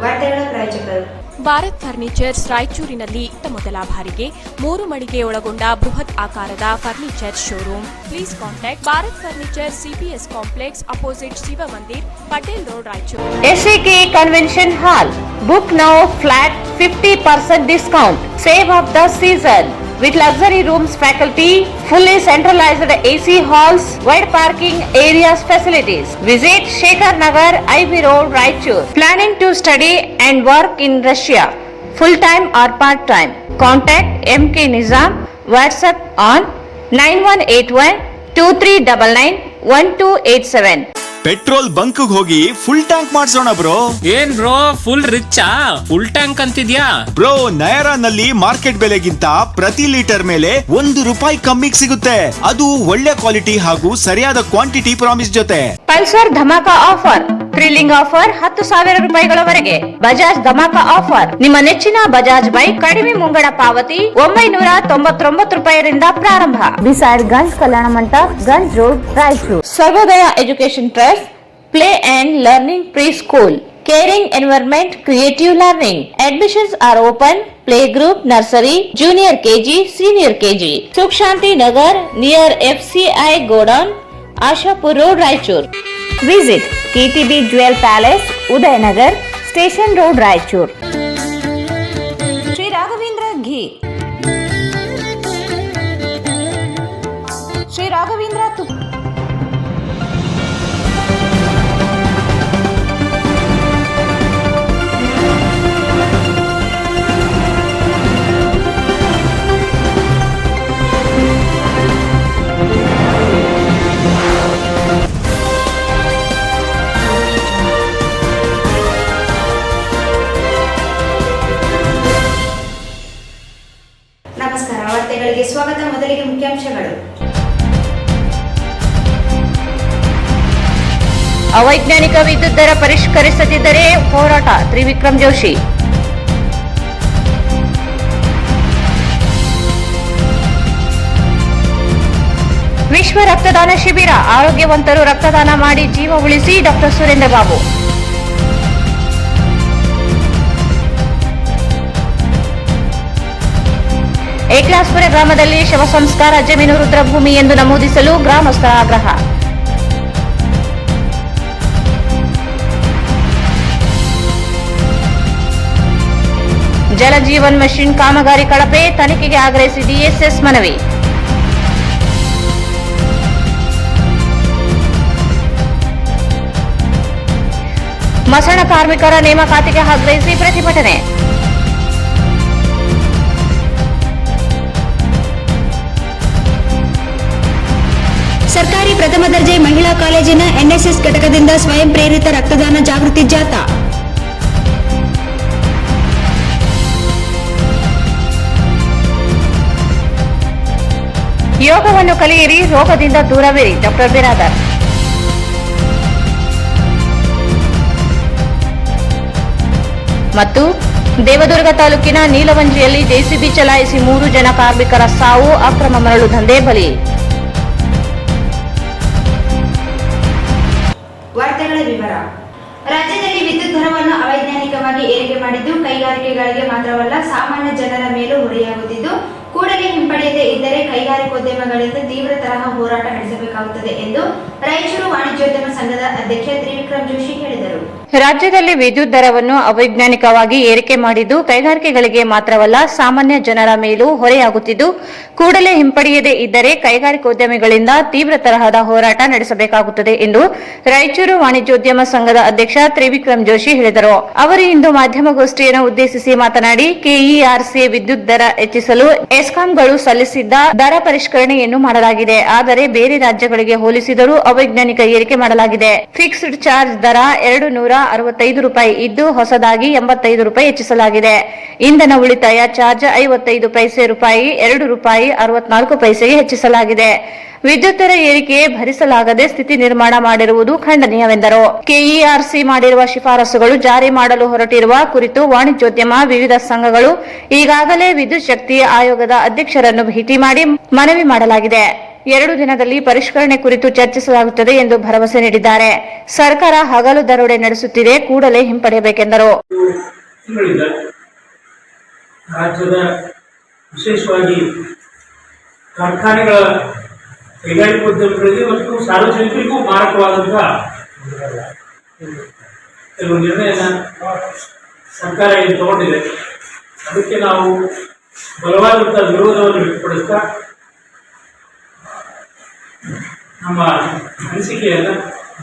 ವಾರ್ತೆಗಳ ಪ್ರಾಯೋಜಕರು ಭಾರತ್ ಫರ್ನಿಚರ್ಸ್ ರಾಯಚೂರಿನಲ್ಲಿ ಮೊದಲ ಬಾರಿಗೆ 3 ಮಳಿಗೆ ಒಳಗೊಂಡ ಬೃಹತ್ ಆಕಾರದ furniture showroom. Please contact Bharat furniture CPS complex opposite Shiva Mandir, Patel road, Raichur. SAK Convention Hall. Book now flat 50% discount. Save of the season. With luxury rooms, faculty, fully centralized AC halls, wide parking areas, facilities. Visit Shekhar Nagar, IB Road, Raichur. Planning to study and work in Russia, full time or part time? Contact MK Nizam. WhatsApp on 9181-2399-1287. Petrol bunk ಹೋಗಿ full tank ಮಾಡ್ಸೋಣ bro. ಏನ್ bro full ರಿಚಾ? Full tank ಅಂತಿದ್ಯಾ bro? ನಯರಾನಲ್ಲಿ market ಬೆಲೆಗಿಂತ ಪ್ರತಿ litre ಮೇಲೆ ₹1 ಕಮ್ಮಿಗೆ ಸಿಗುತ್ತೆ. ಅದು ಒಳ್ಳೆ ಕ್ವಾಲಿಟಿ ಹಾಗೂ ಸರಿಯಾದ ಕ್ವಾಂಟಿಟಿ ಪ್ರಾಮಿಸ್ ಜೊತೆ. ಪಲ್ಸರ್ ಧಮಾಕ ಆಫರ್, ಥ್ರಿಲ್ಲಿಂಗ್ ಆಫರ್ ₹10,000 ಬಜಾಜ್ ಧಮಾಕ ಆಫರ್. ನಿಮ್ಮ ನೆಚ್ಚಿನ ಬಜಾಜ್ ಬೈಕ್ ಕಡಿಮೆ ಮುಂಗಡ ಪಾವತಿ ₹999 ಪ್ರಾರಂಭ. Beside Ganj Kalyana Mantapa, Ganj road, Raichur. Sarvodaya education trust, Play and Learning Preschool. Caring environment, creative learning. Admissions are open. Playgroup, nursery, junior KG, senior KG. Sukh Shanti Nagar near FCI Godown, Ashapur Road, Raichur. Visit KTB Jewel Palace, Udayanagar, Station Road, Raichur. Sri Raghavendra Ghee. Sri Raghavendra ನಮಸ್ಕಾರ. ವಾರ್ತೆಗಳಿಗೆ ಸ್ವಾಗತ. ಮೊದಲಿಗೆ ಮುಖ್ಯಾಂಶಗಳು. ಅವೈಜ್ಞಾನಿಕ ವಿದ್ಯುತ್ ದರ ಪರಿಷ್ಕರಿಸದಿದ್ದರೆ ಹೋರಾಟ, ತ್ರಿವಿಕ್ರಮ್ ಜೋಶಿ. ವಿಶ್ವ ರಕ್ತದಾನ ಶಿಬಿರ, ಆರೋಗ್ಯವಂತರು ರಕ್ತದಾನ ಮಾಡಿ ಜೀವ ಉಳಿಸಿ, ಡಾಕ್ಟರ್ ಸುರೇಂದ್ರ ಬಾಬು. ಏಕ್ಲಾಸ್ಪುರ ಗ್ರಾಮದಲ್ಲಿ ಶವ ಸಂಸ್ಕಾರ ಜಮೀನು ರುದ್ರಭೂಮಿ ಎಂದು ನಮೂದಿಸಲು ಗ್ರಾಮಸ್ಥರ ಆಗ್ರಹ. ಜಲಜೀವನ್ ಮೆಷಿನ್ ಕಾಮಗಾರಿ ಕಳಪೆ, ತನಿಖೆಗೆ ಆಗ್ರಹಿಸಿ DSS ಮನವಿ. ಮಸಣ ಕಾರ್ಮಿಕರ ನೇಮಕಾತಿಗೆ ಆಗ್ರಹಿಸಿ ಪ್ರತಿಭಟನೆ. ಸರ್ಕಾರಿ ಪ್ರಥಮ ದರ್ಜೆ ಮಹಿಳಾ ಕಾಲೇಜಿನ NSS ಘಟಕದಿಂದ ಸ್ವಯಂ ಪ್ರೇರಿತ ರಕ್ತದಾನ ಜಾಗೃತಿ ಜಾಥಾ. ಯೋಗವನ್ನು ಕಲಿಯಿರಿ, ರೋಗದಿಂದ ದೂರವಿರಿ, ಡಾಕ್ಟರ್ ಬಿರಾದರ್. ಮತ್ತು ದೇವದುರ್ಗ ತಾಲೂಕಿನ ನೀಲವಂಜಿಯಲ್ಲಿ JCB ಚಲಾಯಿಸಿ 3 ಜನ ಕಾರ್ಮಿಕರ ಸಾವು, ಅಕ್ರಮ ಮರಳು ದಂಧೆ ಬಲಿ. ವಾರ್ತೆಗಳ ವಿವರ. ರಾಜ್ಯದಲ್ಲಿ ವಿದ್ಯುತ್ ದರವನ್ನು ಅವೈಜ್ಞಾನಿಕವಾಗಿ ಏರಿಕೆ ಮಾಡಿದ್ದು ಕೈಗಾರಿಕೆಗಳಿಗೆ ಮಾತ್ರವಲ್ಲ, ಸಾಮಾನ್ಯ ಜನರ ಮೇಲೂ ಹೊರೆಯಾಗುತ್ತಿದ್ದು, ಕೂಡಲೇ ಹಿಂಪಡೆಯದೇ ಇದ್ದರೆ ಕೈಗಾರಿಕೋದ್ಯಮಗಳಿಂದ ತೀವ್ರ ತರಹ ಹೋರಾಟ ನಡೆಸಬೇಕಾಗುತ್ತದೆ ಎಂದು ರಾಯಚೂರು ವಾಣಿಜ್ಯೋದ್ಯಮ ಸಂಘದ ಅಧ್ಯಕ್ಷ ತ್ರಿವಿಕ್ರಮ್ ಜೋಶಿ ಹೇಳಿದರು. ರಾಜ್ಯದಲ್ಲಿ ವಿದ್ಯುತ್ ದರವನ್ನು ಅವೈಜ್ಞಾನಿಕವಾಗಿ ಏರಿಕೆ ಮಾಡಿದ್ದು ಕೈಗಾರಿಕೆಗಳಿಗೆ ಮಾತ್ರವಲ್ಲ, ಸಾಮಾನ್ಯ ಜನರ ಮೇಲೂ ಹೊರೆಯಾಗುತ್ತಿದ್ದು, ಕೂಡಲೇ ಹಿಂಪಡೆಯದೇ ಇದ್ದರೆ ಕೈಗಾರಿಕೋದ್ಯಮಿಗಳಿಂದ ತೀವ್ರ ತರಹದ ಹೋರಾಟ ನಡೆಸಬೇಕಾಗುತ್ತದೆ ಎಂದು ರಾಯಚೂರು ವಾಣಿಜ್ಯೋದ್ಯಮ ಸಂಘದ ಅಧ್ಯಕ್ಷ ತ್ರಿವಿಕ್ರಮ್ ಜೋಶಿ ಹೇಳಿದರು. ಅವರು ಇಂದು ಮಾಧ್ಯಮಗೋಷ್ಠಿಯನ್ನು ಉದ್ದೇಶಿಸಿ ಮಾತನಾಡಿ, KERC ವಿದ್ಯುತ್ ದರ ಹೆಚ್ಚಿಸಲು ಎಸ್ಕಾಂಗಳು ಸಲ್ಲಿಸಿದ್ದ ದರ ಪರಿಷ್ಕರಣೆಯನ್ನು ಮಾಡಲಾಗಿದೆ. ಆದರೆ ಬೇರೆ ರಾಜ್ಯಗಳಿಗೆ ಹೋಲಿಸಿದರೂ ಅವೈಜ್ಞಾನಿಕ ಏರಿಕೆ ಮಾಡಲಾಗಿದೆ. ಫಿಕ್ಸ್ಡ್ ಚಾರ್ಜ್ ದರ ₹265 ಇದ್ದು ಹೊಸದಾಗಿ ₹85 ಹೆಚ್ಚಿಸಲಾಗಿದೆ. ಇಂಧನ ಉಳಿತಾಯ ಚಾರ್ಜ್ 55 ಪೈಸೆ ₹2.64 ಹೆಚ್ಚಿಸಲಾಗಿದೆ. ವಿದ್ಯುತ್ ದರ ಏರಿಕೆ ಭರಿಸಲಾಗದೆ ಸ್ಥಿತಿ ನಿರ್ಮಾಣ ಮಾಡಿರುವುದು ಖಂಡನೀಯವೆಂದರು. KERC ಮಾಡಿರುವ ಶಿಫಾರಸುಗಳು ಜಾರಿ ಮಾಡಲು ಹೊರಟಿರುವ ಕುರಿತು ವಾಣಿಜ್ಯೋದ್ಯಮ ವಿವಿಧ ಸಂಘಗಳು ಈಗಾಗಲೇ ವಿದ್ಯುತ್ ಶಕ್ತಿ ಆಯೋಗದ ಅಧ್ಯಕ್ಷರನ್ನು ಭೇಟಿ ಮಾಡಿ ಮನವಿ ಮಾಡಲಾಗಿದೆ. 2 ದಿನದಲ್ಲಿ ಪರಿಷ್ಕರಣೆ ಕುರಿತು ಚರ್ಚಿಸಲಾಗುತ್ತದೆ ಎಂದು ಭರವಸೆ ನೀಡಿದ್ದಾರೆ. ಸರ್ಕಾರ ಹಗಲು ದರೋಡೆ ನಡೆಸುತ್ತಿದೆ, ಕೂಡಲೇ ಹಿಂಪಡೆಯಬೇಕೆಂದರು. ರಾಜ್ಯದ ವಿಶೇಷವಾಗಿ ಕಾರ್ಖಾನೆಗಳ ಕೈಗಾರಿಕೋದ್ಯಮಿಗಳಿಗೆ ಮತ್ತು ಸಾರ್ವಜನಿಕರಿಗೂ ಮಾರಕವಾದಂತಹ ಕೆಲವು ನಿರ್ಣಯನ ಸರ್ಕಾರ ಏನು ತಗೊಂಡಿದೆ, ಅದಕ್ಕೆ ನಾವು ಬಲವಾದಂತಹ ವಿರೋಧವನ್ನು ವ್ಯಕ್ತಪಡಿಸ್ತಾ ನಮ್ಮ ಅನಿಸಿಕೆಯನ್ನು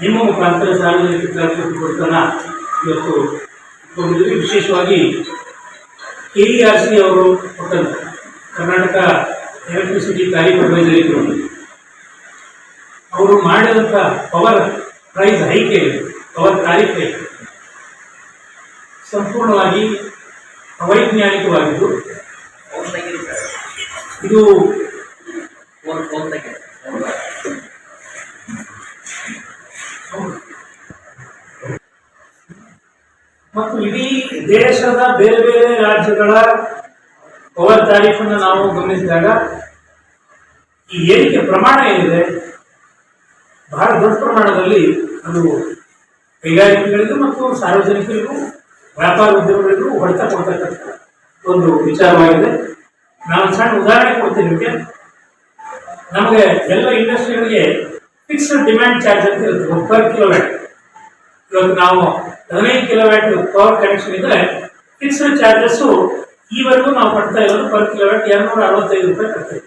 ನಿಮ್ಮ ಮುಖಾಂತರ ಸಾರ್ವಜನಿಕರಿಗೆ ಕೊಡ್ತಾನ ಇವತ್ತು ಇಟ್ಕೊಂಡಿದ್ದೀವಿ. ವಿಶೇಷವಾಗಿ KERC ಅವರು ಕೊಟ್ಟಂತ ಕರ್ನಾಟಕ ಎಲೆಕ್ಟ್ರಿಸಿಟಿ ಟ್ಯಾರಿಫ್ ಅಡ್ವೈಸರಿ ಅವರು ಮಾಡಿದಂಥ power price hike power tariff hike ಸಂಪೂರ್ಣವಾಗಿ ಅವೈಜ್ಞಾನಿಕವಾಗಿದ್ದು, ಇದು ಮತ್ತು ಇಡೀ ದೇಶದ ಬೇರೆ ಬೇರೆ ರಾಜ್ಯಗಳ ಪವರ್ ಟ್ಯಾರಿಫ್ ಅನ್ನು ನಾವು ಗಮನಿಸಿದಾಗ ಈ ಏರಿಕೆ ಪ್ರಮಾಣ ಏನಿದೆ ಬಹಳ ದೊಡ್ಡ ಪ್ರಮಾಣದಲ್ಲಿ ಅದು ಕೈಗಾರಿಕೆಗಳಿಗೂ ಮತ್ತು ಸಾರ್ವಜನಿಕರಿಗೂ ವ್ಯಾಪಾರ ಉದ್ಯಮಗಳಿಗೂ ಹೊಡೆತ ಕೊಡ್ತಕ್ಕಂಥ ಒಂದು ವಿಚಾರವಾಗಿದೆ. ನಾನು ಸಣ್ಣ ಉದಾಹರಣೆ ಕೊಡ್ತೀನಿ ನಿಮಗೆ. ನಮಗೆ ಎಲ್ಲ ಇಂಡಸ್ಟ್ರಿಗಳಿಗೆ ಫಿಕ್ಸ್ಡ್ ಡಿಮ್ಯಾಂಡ್ ಚಾರ್ಜ್ ಅಂತ ಇರುತ್ತೆ ಪರ್ ಕಿಲೋವ್ಯಾಟ್. ಇವತ್ತು ನಾವು 15 ಕಿಲೋವ್ಯಾಟ್ ಪವರ್ ಕನೆಕ್ಷನ್ ಇದ್ರೆ ಫಿಕ್ಸ್ಡ್ ಚಾರ್ಜಸ್ಸು ಈವರೆಗೂ ನಾವು ಕಟ್ತಾ ಇರೋದು ಪರ್ ಕಿಲೋವ್ಯಾಟ್ 265 ರೂಪಾಯಿ ಕಟ್ತೀವಿ.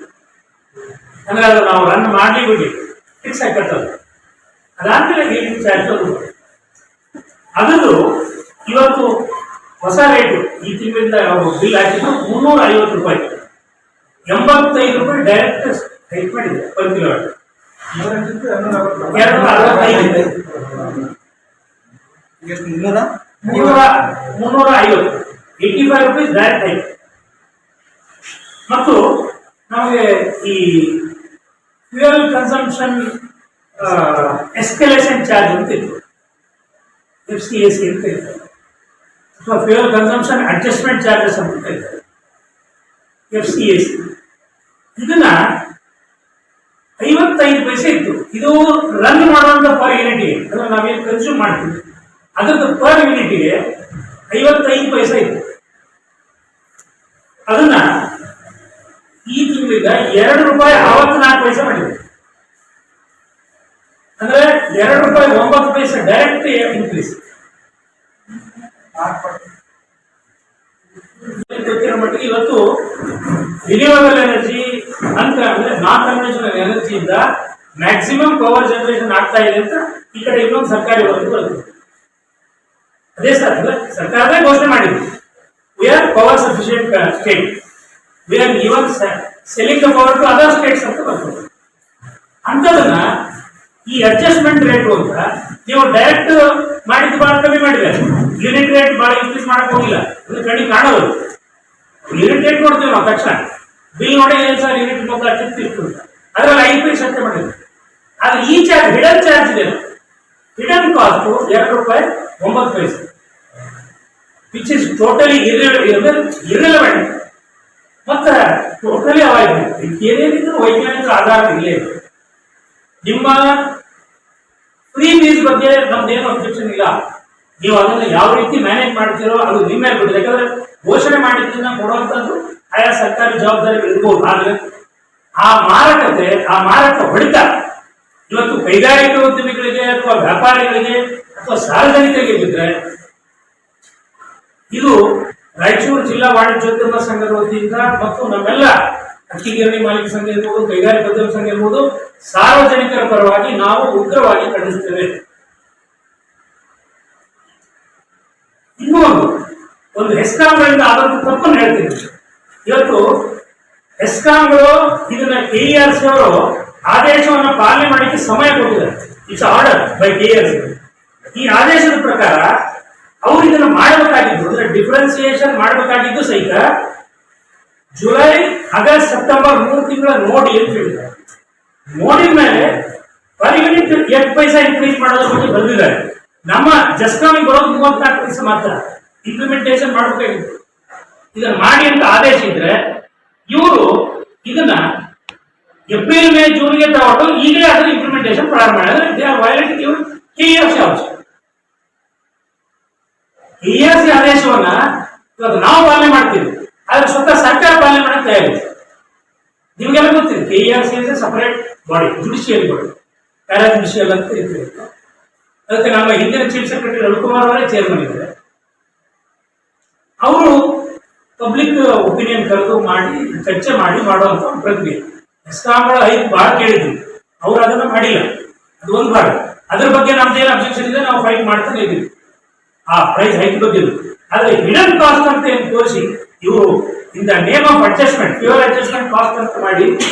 ಅಂದ್ರೆ ಅದು ನಾವು ರನ್ ಮಾಡಲಿ ಬಿಡಿ ಫಿಕ್ಸ್ ಆಗಿ ಕಟ್ಟೋದು. ಅದಾದ್ಮೇಲೆ ಹೀಟಿಂಗ್ ಚಾರ್ಜ್ ಅದರದ್ದು ಇವತ್ತು ಹೊಸ ರೇಟು ಈ ತಿಂಗಳಿಂದ ಬಿಲ್ ಹಾಕಿದ್ದು 350 ರೂಪಾಯಿ, 85 ರೂಪಾಯಿ ಡೈರೆಕ್ಟ್ ಹೈಕ್ ಮಾಡಿದೆ per kilowatt. 350 85 rupees direct hike. ಮತ್ತು ನಮಗೆ ಈ ಫ್ಯೂಯಲ್ ಕನ್ಸಂಪ್ಷನ್ ಎಸ್ಕಲೇಷನ್ ಚಾರ್ಜ್ ಅಂತ ಇತ್ತು, FCAC ಅಂತ ಇತ್ತು, ಅಥವಾ ಫ್ಯೂಯಲ್ ಕನ್ಸಂಪ್ಷನ್ ಅಡ್ಜಸ್ಟ್ಮೆಂಟ್ ಚಾರ್ಜಸ್ ಅಂತ ಇತ್ತು, FCAC. ಇದನ್ನ 55 ಪೈಸೆ ಇತ್ತು. ಇದು ರನ್ ಮಾಡುವಂತ ಪರ್ ಯೂನಿಟ್ಗೆ, ಅಂದ್ರೆ ನಾವೇನು ಕನ್ಸ್ಯೂಮ್ ಮಾಡ್ತೀವಿ ಅದರದ್ದು ಪರ್ ಯೂನಿಟ್ಗೆ 55 ಪೈಸೆ ಇತ್ತು. ಅದನ್ನ ಈ ತಿಂಗಳಿಂದ 2 ರೂಪಾಯಿ 64 ಪೈಸೆ ಮಾಡಿದೆ. ಅಂದ್ರೆ 2 ರೂಪಾಯಿ 9 ಪೈಸೆ ಡೈರೆಕ್ಟ್ ಇನ್ಕ್ರೀಸ್. ಗೊತ್ತಿರೋ ಮಟ್ಟಿಗೆ ಇವತ್ತು ರಿನ್ಯೂವಬಲ್ ಎನರ್ಜಿ ಅಂತ ಅಂದ್ರೆ ನಾನ್ ಕನ್ವೆನ್ಷನಲ್ ಎನರ್ಜಿಯಿಂದ ಮ್ಯಾಕ್ಸಿಮಮ್ ಪವರ್ ಜನರೇಷನ್ ಆಗ್ತಾ ಇದೆ ಅಂತ ಈ ಕಡೆ ಇನ್ನೊಂದು ಸರ್ಕಾರಿ ವರದಿ ಬರ್ತದೆ. ಅದೇ ಸರ್ಕಾರವೇ ಘೋಷಣೆ ಮಾಡಿದ್ರು, we are power sufficient state, we are even selling the power to other states ಅಂತ ಬರ್ತದೆ. ಅಂಥದನ್ನ ಈ ಅಡ್ಜಸ್ಟ್ಮೆಂಟ್ ರೇಟ್ ಅಂತ ನೀವು ಡೈರೆಕ್ಟ್ ಮಾಡಿದ್ದು ಬಹಳ ಕಮ್ಮಿ ಮಾಡಿದ್ದಾರೆ. ಯೂನಿಟ್ ರೇಟ್ ಬಹಳ ಇನ್ಕ್ರೀಸ್ ಮಾಡಕ್ ಹೋಗಿಲ್ಲ, ಅದು ಕಣ್ಣಿ ಕಾಣೋದು. ಯೂನಿಟ್ ರೇಟ್ ನೋಡ್ತೀವಿ ನಾವು ತಕ್ಷಣ, ಬಿಲ್ ನೋಡಿ ಏನು ಸರ್ ಯೂನಿಟ್ ಮೊದಲು ಅಷ್ಟು ಅದರಲ್ಲಿ 5 ಪೈಸೆ ಅಂತ ಮಾಡಿದ್ರು. ಆದ್ರೆ ಈ ಚಾರ್ಜ್ ಹಿಡನ್ ಚಾರ್ಜ್ ಇದೆ, ಹಿಡನ್ ಕಾಸ್ಟ್ 2 ರೂಪಾಯಿ 9 ಪೈಸೆ, ವಿಚ್ ಇಸ್ ಟೋಟಲಿ ಇರ್ರೆಲೆವೆಂಟ್ ಮತ್ತೆ ಟೋಟಲಿ ಅವೈಜ್ಞಾನಿಕ. ಏನೇನಿದ್ರು ವೈಜ್ಞಾನಿಕ ಆಧಾರ ಇಲ್ಲೇ ಇದೆ. ನಿಮ್ಮ ಫ್ರೀ ಬೀಸ್ ಬಗ್ಗೆ ನಮ್ದೇನು ಅಬ್ಜೆಕ್ಷನ್ ಇಲ್ಲ, ನೀವು ಅದನ್ನು ಯಾವ ರೀತಿ ಮ್ಯಾನೇಜ್ ಮಾಡ್ತೀರೋ ಅದು ನಿಮ್ಮ ಮೇಲೆ ಬಿಟ್ಟಿದೆ. ಯಾಕಂದ್ರೆ ಘೋಷಣೆ ಮಾಡಿದ್ದನ್ನ ಕೊಡುವಂಥದ್ದು ಆಯಾ ಸರ್ಕಾರಿ ಜವಾಬ್ದಾರಿಗಳು ಇರ್ಬೋದು. ಆದ್ರೆ ಆ ಮಾರಾಟ ಹೊಡಿತ ಇವತ್ತು ಕೈಗಾರಿಕಾ ಉದ್ಯಮಿಗಳಿಗೆ ಅಥವಾ ವ್ಯಾಪಾರಿಗಳಿಗೆ ಅಥವಾ ಸಾರ್ವಜನಿಕರಿಗೆ ಬಿದ್ದರೆ ಇದು ರಾಯಚೂರು ಜಿಲ್ಲಾ ವಾಣಿಜ್ಯೋದ್ಯಮ ಸಂಘದ ವತಿಯಿಂದ ಮತ್ತು ನಮ್ಮೆಲ್ಲ ಅಕ್ಕಿ ಗಿರಣಿ ಮಾಲೀಕ ಸಂಘ ಇರ್ಬೋದು, ಕೈಗಾರಿಕೋದ್ಯಮ ಸಂಘ ಇರ್ಬೋದು, ಸಾರ್ವಜನಿಕರ ಪರವಾಗಿ ನಾವು ಉಗ್ರವಾಗಿ ಖಂಡಿಸ್ತೇವೆ. ಇನ್ನೂ ಒಂದು ಹೆಸ್ಕಾಂಗಳಿಂದ ಆದಂತ ತಪ್ಪನ್ನು ಹೇಳ್ತೀನಿ. ಇವತ್ತು ಹೆಸ್ಕಾಂಗಳು ಇದನ್ನ KERC ಅವರು ಆದೇಶವನ್ನು ಪಾಲನೆ ಮಾಡಲಿಕ್ಕೆ ಸಮಯ ಕೊಟ್ಟಿದ್ದಾರೆ. It's order by KERC. ಈ ಆದೇಶದ ಪ್ರಕಾರ ಅವರು ಇದನ್ನು ಮಾಡಬೇಕಾಗಿದ್ದು ಅಂದ್ರೆ ಡಿಫರೆನ್ಸಿಯೇಷನ್ ಮಾಡಬೇಕಾಗಿದ್ದು ಸಹಿತ ಜುಲೈ, ಆಗಸ್ಟ್, ಸೆಪ್ಟೆಂಬರ್ 3 ತಿಂಗಳ ನೋಡಿ ಅಂತ ಹೇಳಿದ್ದಾರೆ. ನೋಡಿದ ಮೇಲೆ ಪರ್ ಯೂನಿಟ್ 8 ಪೈಸೆ ಇನ್ಕ್ರೀಸ್ ಮಾಡೋದ್ರ ಬಗ್ಗೆ ಬಂದಿದ್ದಾರೆ. ನಮ್ಮ ಜಸ್ಕಾಮಿಗೆ ಬರೋದು 34 ಪೈಸೆ ಮಾತ್ರ ಇಂಪ್ಲಿಮೆಂಟೇಷನ್ ಮಾಡಬೇಕಾಗಿತ್ತು. ಇದನ್ನ ಮಾಡಿ ಅಂತ ಆದೇಶ ಇದ್ರೆ ಇವರು ಇದನ್ನ ಏಪ್ರಿಲ್ ಮೇ ಜೂನ್ಗೆ ತಗೊಂಡು ಈಗಲೇ ಅದರ ಇಂಪ್ಲಿಮೆಂಟೇಷನ್ ಪ್ರಾರಂಭ ಮಾಡಿದ್ರೆ they are violating even KERC also. KERC ಆದೇಶವನ್ನ ಇವತ್ತು ನಾವು ಪಾಲನೆ ಮಾಡ್ತೀವಿ, ಆದ್ರೆ ಸ್ವತಃ ಸರ್ಕಾರ ಪಾಲನೆ ಮಾಡಕ್ಕೆ ತಯಾರಿದೆ. ನಿಮಗೆಲ್ಲ ಗೊತ್ತಿದೆ KERC ಅಂದ್ರೆ separate body, judicial body, para judicial ಅಂತ ಇರ್ತದೆ. ಅದಕ್ಕೆ ನಮ್ಮ ಹಿಂದಿನ ಚೀಫ್ ಸೆಕ್ರೆಟರಿ ರವಿಕುಮಾರ್ ಅವರೇ ಚೇರ್ಮನ್ ಇದ್ದಾರೆ. ಅವರು ಪಬ್ಲಿಕ್ ಒಪಿನಿಯನ್ ಕರೆದು ಮಾಡಿ ಚರ್ಚೆ ಮಾಡಿ ಮಾಡುವಂತ ಪ್ರಕ್ರಿಯೆ. ಎಸ್ಕಾಂಗಳ ಹೈಕ್ ಬಹಳ ಕೇಳಿದ್ವಿ, ಅವ್ರು ಅದನ್ನ ಮಾಡಿಲ್ಲ. ಅದು ಒಂದು ಭಾಗ. ಅದ್ರ ಬಗ್ಗೆ ನಮ್ದೇನು ಅಬ್ಜೆಕ್ಷನ್ ಇದೆ, ನಾವು ಫೈಟ್ ಮಾಡ್ತಾನೆ ಇದ್ದೀವಿ ಆ ಪ್ರೈಸ್ ಹೈಕ್ ಬಗ್ಗೆ. ಆದ್ರೆ ಹಿಡನ್ ಕಾಸ್ಟ್ ಅಂತ ಏನು ತೋರಿಸಿ ಇವರು in the name of adjustment, pure adjustment cost ಅಂತ ಮಾಡಿ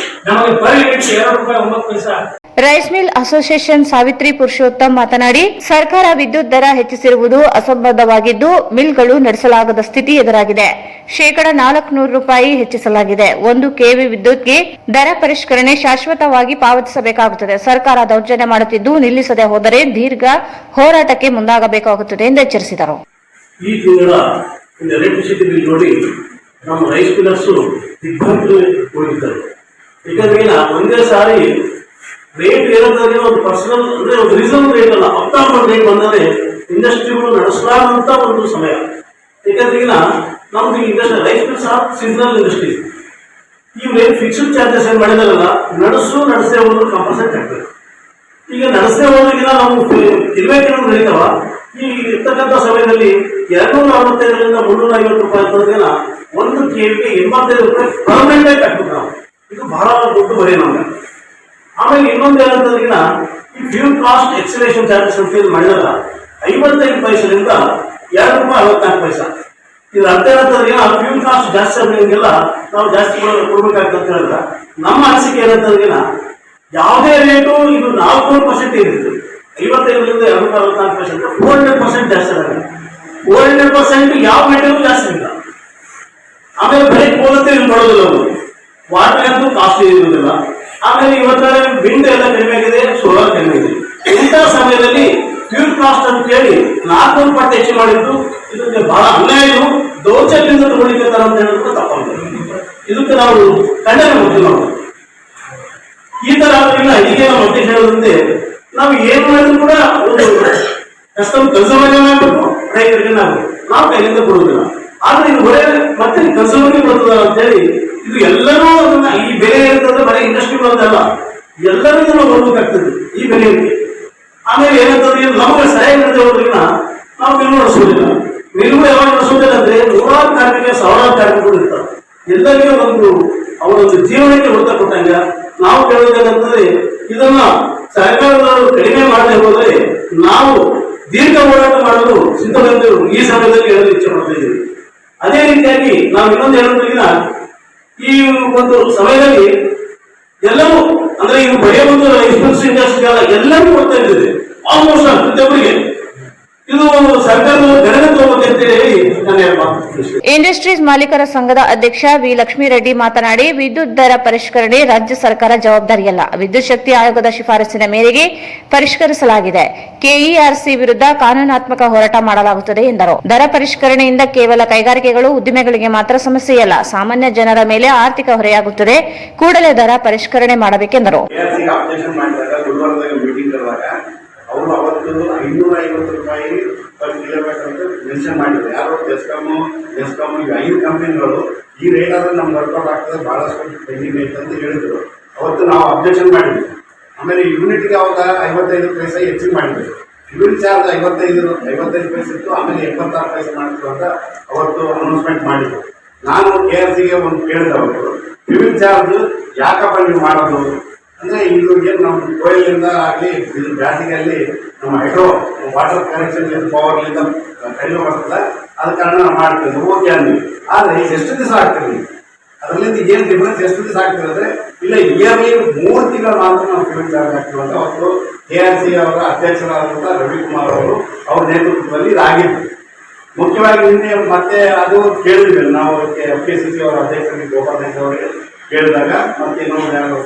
ನಮಗೆ per unit ₹2.9. Rice mill association Savitri Purushottam ಮಾತನಾಡಿ, ಸರ್ಕಾರ ವಿದ್ಯುತ್ ದರ ಹೆಚ್ಚಿಸಿರುವುದು ಅಸಂಬದ್ಧವಾಗಿದ್ದು ಮಿಲ್ಗಳು ನಡೆಸಲಾಗದ ಸ್ಥಿತಿ ಎದುರಾಗಿದೆ. ₹400 ಹೆಚ್ಚಿಸಲಾಗಿದೆ. 1 kV ವಿದ್ಯುತ್ಗೆ ದರ ಪರಿಷ್ಕರಣೆ ಶಾಶ್ವತವಾಗಿ ಪಾವತಿಸಬೇಕಾಗುತ್ತದೆ. ಸರ್ಕಾರ ದೌರ್ಜನ್ಯ ಮಾಡುತ್ತಿದ್ದು ನಿಲ್ಲಿಸದೆ ಹೋದರೆ ದೀರ್ಘ ಹೋರಾಟಕ್ಕೆ ಮುಂದಾಗಬೇಕಾಗುತ್ತದೆ ಎಂದು ಎಚ್ಚರಿಸಿದರು. ಈ ತಿಂಗಳ ಎಲೆಕ್ಟ್ರಿಸಿಟಿ ಬಿಲ್ ನೋಡಿ ನಮ್ಮ ರೈಸ್ ಮಿಲ್ಲರ್ಸ್ ಹೋಗಿದ್ದಾರೆ. ಯಾಕಂದ್ರೆ ಒಂದೇ ಸಾರಿ ರೇಟ್ ಏರೋದ್ರೆ ಒಂದು ಪರ್ಸನಲ್ ಅಂದ್ರೆ ಒಂದು ರೀಸನಬಲ್ ರೇಟ್ ಅಲ್ಲ, ಅಪ್ಟಾಪಲ್ ರೇಟ್ ಬಂದರೆ ಇಂಡಸ್ಟ್ರಿಗಳು ನಡೆಸಲಾಗುವಂತ ಒಂದು ಸಮಯ. ಯಾಕಂದ್ರೆ ನಮ್ದು industry rice mills are seasonal industry. ಇವ್ರೇನು ಫಿಕ್ಸ್ಡ್ ಚಾರ್ಜಸ್ ಏನು ಮಾಡಿದಾರಲ್ಲ, ನಡೆಸೇ ಹೋದ್ರು ಕಂಪಲ್ಸರಿ ಕಟ್ಟಬೇಕು. ಈಗ ನಡೆಸೇ ಹೋದ್ರಿಗಿನ ನಾವು ಇರ್ಬೇಕೇನೋ ನಡೀತಾವ. ಈ ಇರ್ತಕ್ಕಂಥ ಸಮಯದಲ್ಲಿ ₹265 ₹350 ತನಕ 1 kVಗೆ ₹85 ಪರ್ಮನೆಂಟ್ ಆಗಿ ಕಟ್ಟಬೇಕು ನಾವು. ಇದು ಬಹಳ ದೊಡ್ಡ ಬರೀ ನಮ್ಗೆ. ಆಮೇಲೆ ಇನ್ನೊಂದು ಏನಂತಂದ್ರಿಗಿನ ಈ ಫ್ಯೂಲ್ ಕಾಸ್ಟ್ ಎಕ್ಸಲೇಷನ್ ಚಾರ್ಜಸ್ ಅಂತ ಹೇಳಿ ಮಾಡಿದಾಗ 55 ಪೈಸೆಯಿಂದ ₹2.64. ಇದು ಅರ್ಥ ಏನಂತಂದ್ರಿಗಿನ ಫ್ಯೂಲ್ ಕಾಸ್ಟ್ ಜಾಸ್ತಿ ಆಗೋಂಗೆಲ್ಲ ನಾವು ಜಾಸ್ತಿ ಕೊಡ್ಬೇಕಾಗ್ತದೆ ಅಂತ ಹೇಳಿದ್ರೆ ನಮ್ಮ ಅನಿಸಿಕೆ ಏನಂತಂದ್ರಿಗಿನ ಯಾವುದೇ ರೇಟು ಇದು 4% ಇರುತ್ತೆ. 55ರಿಂದ ₹2.64 400% ಜಾಸ್ತಿ ಆಗುತ್ತೆ. 400% ಯಾವ ಮೆಟೀರಿಯಲ್ ಜಾಸ್ತಿ ಇಲ್ಲ. ಆಮೇಲೆ ಬರೀ ಕೋಲತ್ತೆ ಮಾಡೋದಿಲ್ಲ, ಅವರು ವಾಟರ್ ಅಂತೂ ಕಾಸ್ಟ್ಲಿ ಇರುವುದಿಲ್ಲ. ಆಮೇಲೆ ಇವತ್ತ ವಿಂಡ್ ಎಲ್ಲ ಕಡಿಮೆ ಆಗಿದೆ, ಸೋಲಾರ್ ಕಡಿಮೆ ಇದೆ. ಇಂಥ ಸಮಯದಲ್ಲಿ ಫ್ಯೂಲ್ ಕಾಸ್ಟ್ ಅಂತ ಹೇಳಿ 400 ಪಟ್ಟು ಹೆಚ್ಚು ಮಾಡಿದ್ದು ಇದಕ್ಕೆ ಬಹಳ ಅನ್ಯಾಯ, ದೌರ್ಜನ್ಯದಿಂದ ತಗೊಳ್ಳಿಕ್ತಾರೆ ಅಂತ ಹೇಳಿದ್ರು ತಪ್ಪಾಗ್ತದೆ. ಇದಕ್ಕೆ ನಾವು ಖಂಡನೆ ಮಾಡ್ತೀವಿ. ನಾವು ಈ ತರ ಇಲ್ಲ. ಹೀಗೆ ನಾವು ಮತ್ತೆ ಹೇಳೋದಂತೆ ನಾವು ಏನ್ ಮಾಡಿದ್ರು ಕೂಡ ಒಂದು ಕಸ್ಟಮ್ ಕನ್ಸರ್ವೇಟಿವ್ ಆಗಬೇಕು, ರೈತರಿಗೆ ನಾವು ಕೈಲಿಂದ ಕೊಡುವುದಿಲ್ಲ. ಆದ್ರೆ ಇದು ಒಳ್ಳೆ ಮತ್ತೆ ಕನ್ಸರ್ವೇಟಿವ್ ಬರ್ತದ ಅಂತ ಹೇಳಿ ಇದು ಎಲ್ಲರೂ ಅದನ್ನ ಈ ಬೆಲೆ ಇರ್ತದೆ, ಬರೀ ಇಂಡಸ್ಟ್ರಿಗಳು ಅಂತಲ್ಲ, ಎಲ್ಲರೂ ಇದನ್ನು ನೋಡ್ಬೇಕಾಗ್ತದೆ ಈ ಬೆಲೆಯಲ್ಲಿ. ಆಮೇಲೆ ಏನಂತಂದ್ರೆ ನಮಗೆ ಸರಿಯಾಗಿ ನಡೆದೇ ಹೋದ್ರಿಂದ ನಾವು ಮಿಲ್ ನಡೆಸೋದಿಲ್ಲ. ಮಿಲ್ಗಳು ಯಾವಾಗ ನಡೆಸೋದಿಲ್ಲ ಅಂದ್ರೆ 100 ಕಾರ್ಮಿಕ 1000 ಕಾರ್ಮಿಕರು ಇರ್ತಾರೆ. ಎಲ್ಲರಿಗೂ ಅವರೊಂದು ಜೀವನಕ್ಕೆ ಒತ್ತ ಕೊಟ್ಟಂಗ ನಾವು ಕೇಳೋದೇನಂತಂದ್ರೆ ಇದನ್ನ ಸರ್ಕಾರದವರು ಕಡಿಮೆ ಮಾಡದೆ ಹೋದ್ರೆ ನಾವು ದೀರ್ಘ ಹೋರಾಟ ಮಾಡಲು ಸಿದ್ಧವಾಗಿದ್ದೆವು. ಈ ಸಮಯದಲ್ಲಿ ಹೇಳಲು ಇಚ್ಛೆ ಮಾಡ್ತಾ ಇದ್ದೀವಿ. ಅದೇ ರೀತಿಯಾಗಿ ನಾವು ಇನ್ನೊಂದು ಹೇಳೋದ್ರಿಂದ ಈ ಒಂದು ಸಮಯದಲ್ಲಿ ಎಲ್ಲರೂ ಅಂದ್ರೆ ಇವು ಬರೀ ಒಂದು ಎಕ್ಸ್ಪೆನ್ಸ್ ಇಂಡಸ್ಟ್ರಿ ಎಲ್ಲರಿಗೂ ಕೊಡ್ತಾ ಇದ್ದೇವೆ, ಆಲ್ಮೋಸ್ಟ್ ಪ್ರತಿಯೊಬ್ಬರಿಗೆ. ಇದು ಸರ್ಕಾರದ ಗಣನೆ ತಗೋಬೇಕು ಅಂತ ಹೇಳಿ ಇಂಡಸ್ಟ್ರೀಸ್ ಮಾಲೀಕರ ಸಂಘದ ಅಧ್ಯಕ್ಷ ವಿ ಲಕ್ಷ್ಮೀರೆಡ್ಡಿ ಮಾತನಾಡಿ, ವಿದ್ಯುತ್ ದರ ಪರಿಷ್ಕರಣೆ ರಾಜ್ಯ ಸರ್ಕಾರ ಜವಾಬ್ದಾರಿಯಲ್ಲ. ವಿದ್ಯುತ್ ಶಕ್ತಿ ಆಯೋಗದ ಶಿಫಾರಸಿನ ಮೇರೆಗೆ ಪರಿಷ್ಕರಿಸಲಾಗಿದೆ. KERC ವಿರುದ್ಧ ಕಾನೂನಾತ್ಮಕ ಹೋರಾಟ ಮಾಡಲಾಗುತ್ತದೆ ಎಂದರು. ದರ ಪರಿಷ್ಕರಣೆಯಿಂದ ಕೇವಲ ಕೈಗಾರಿಕೆಗಳು ಉದ್ದಿಮೆಗಳಿಗೆ ಮಾತ್ರ ಸಮಸ್ಯೆಯಲ್ಲ, ಸಾಮಾನ್ಯ ಜನರ ಮೇಲೆ ಆರ್ಥಿಕ ಹೊರೆಯಾಗುತ್ತದೆ. ಕೂಡಲೇ ದರ ಪರಿಷ್ಕರಣೆ ಮಾಡಬೇಕೆಂದರು. ಅವರು ಅವತ್ತು ₹550 ಪರ್ ಕಿಲೋಮೀಟರ್ ಅಂತ ಮೆನ್ಷನ್ ಮಾಡಿದ್ರು. ಯಾರು ಎಸ್ಕಾಮ್ ಇವು 5 ಕಂಪನಿಗಳು ಈ ರೇಟ್ ಆದ್ರೆ ನಮ್ಗೆ ವರ್ಕೌಟ್ ಆಗ್ತದೆ, ಬಹಳಷ್ಟು ಪೆಂಡಿಂಗ್ ಐತೆ ಅಂತ ಹೇಳಿದ್ರು. ಅವತ್ತು ನಾವು ಅಬ್ಜೆಕ್ಷನ್ ಮಾಡಿದ್ವಿ. ಆಮೇಲೆ ಯೂನಿಟ್ಗೆ ಅವಾಗ 55 ಪೈಸೆ ಹೆಚ್ಚಿಗೆ ಮಾಡಿದ್ವಿ. ಯೂನಿಟ್ ಚಾರ್ಜ್ 55 ಪೈಸೆ ಇತ್ತು, ಆಮೇಲೆ 86 ಪೈಸೆ ಮಾಡಿದ್ರು ಅಂತ ಅವತ್ತು ಅನೌನ್ಸ್ಮೆಂಟ್ ಮಾಡಿದ್ರು. ನಾನು KRCಗೆ ಒಂದು ಕೇಳಿದೆ, ಅವತ್ತು ಯೂನಿಟ್ ಚಾರ್ಜ್ ಯಾಕಪ್ಪ ನೀವು ಮಾಡೋದು ಅಂದ್ರೆ ಇದು ಏನು ನಮ್ಮ ಕೊಯ್ಲಿಂದ ಆಗಲಿ ಇದು ಬ್ಯಾಸಿಗೆಯಲ್ಲಿ ನಮ್ಮ ಹೈಡ್ರೋ ವಾಟರ್ ಕನೆಕ್ಷನ್ ಪವರ್ಲಿಂದ ಕಡಿಮೆ ಬರ್ತದೆ, ಅದ ಕಾರಣ ನಾವು ಮಾಡ್ತೀವಿ. ಓಕೆ ಅಂದ್ವಿ. ಆದರೆ ಎಷ್ಟು ದಿವಸ ಆಗ್ತದೆ ಅದರಲ್ಲಿ ಏನು ಡಿಫ್ರೆನ್ಸ್ ಎಷ್ಟು ದಿವಸ ಆಗ್ತದೆ ಅಂದರೆ ಇಲ್ಲ ಇಯರ್ಲಿ 3 ತಿಂಗಳು ಮಾತ್ರ ನಾವು ಫ್ಯೂಲ್ ಚಾರ್ಜ್ ಆಗ್ತೀವಿ ಅಂತ ಅವತ್ತು KRC ಅವರ ಅಧ್ಯಕ್ಷರಾದಂಥ ರವಿಕುಮಾರ್ ಅವರು ಅವ್ರ ನೇತೃತ್ವದಲ್ಲಿ ಇದಾಗಿತ್ತು. ಮುಖ್ಯವಾಗಿ ನಿನ್ನೆ ಮತ್ತೆ ಅದು ಕೇಳಿದ್ವಿ ನಾವು FKCC ಅವರ ಅಧ್ಯಕ್ಷರಿಗೆ ಗೋಪಾಲ್ ನಾಯ್ಕ ಅವರಿಗೆ ಕೇಳಿದಾಗ ಮತ್ತೆ ಇನ್ನೊಂದು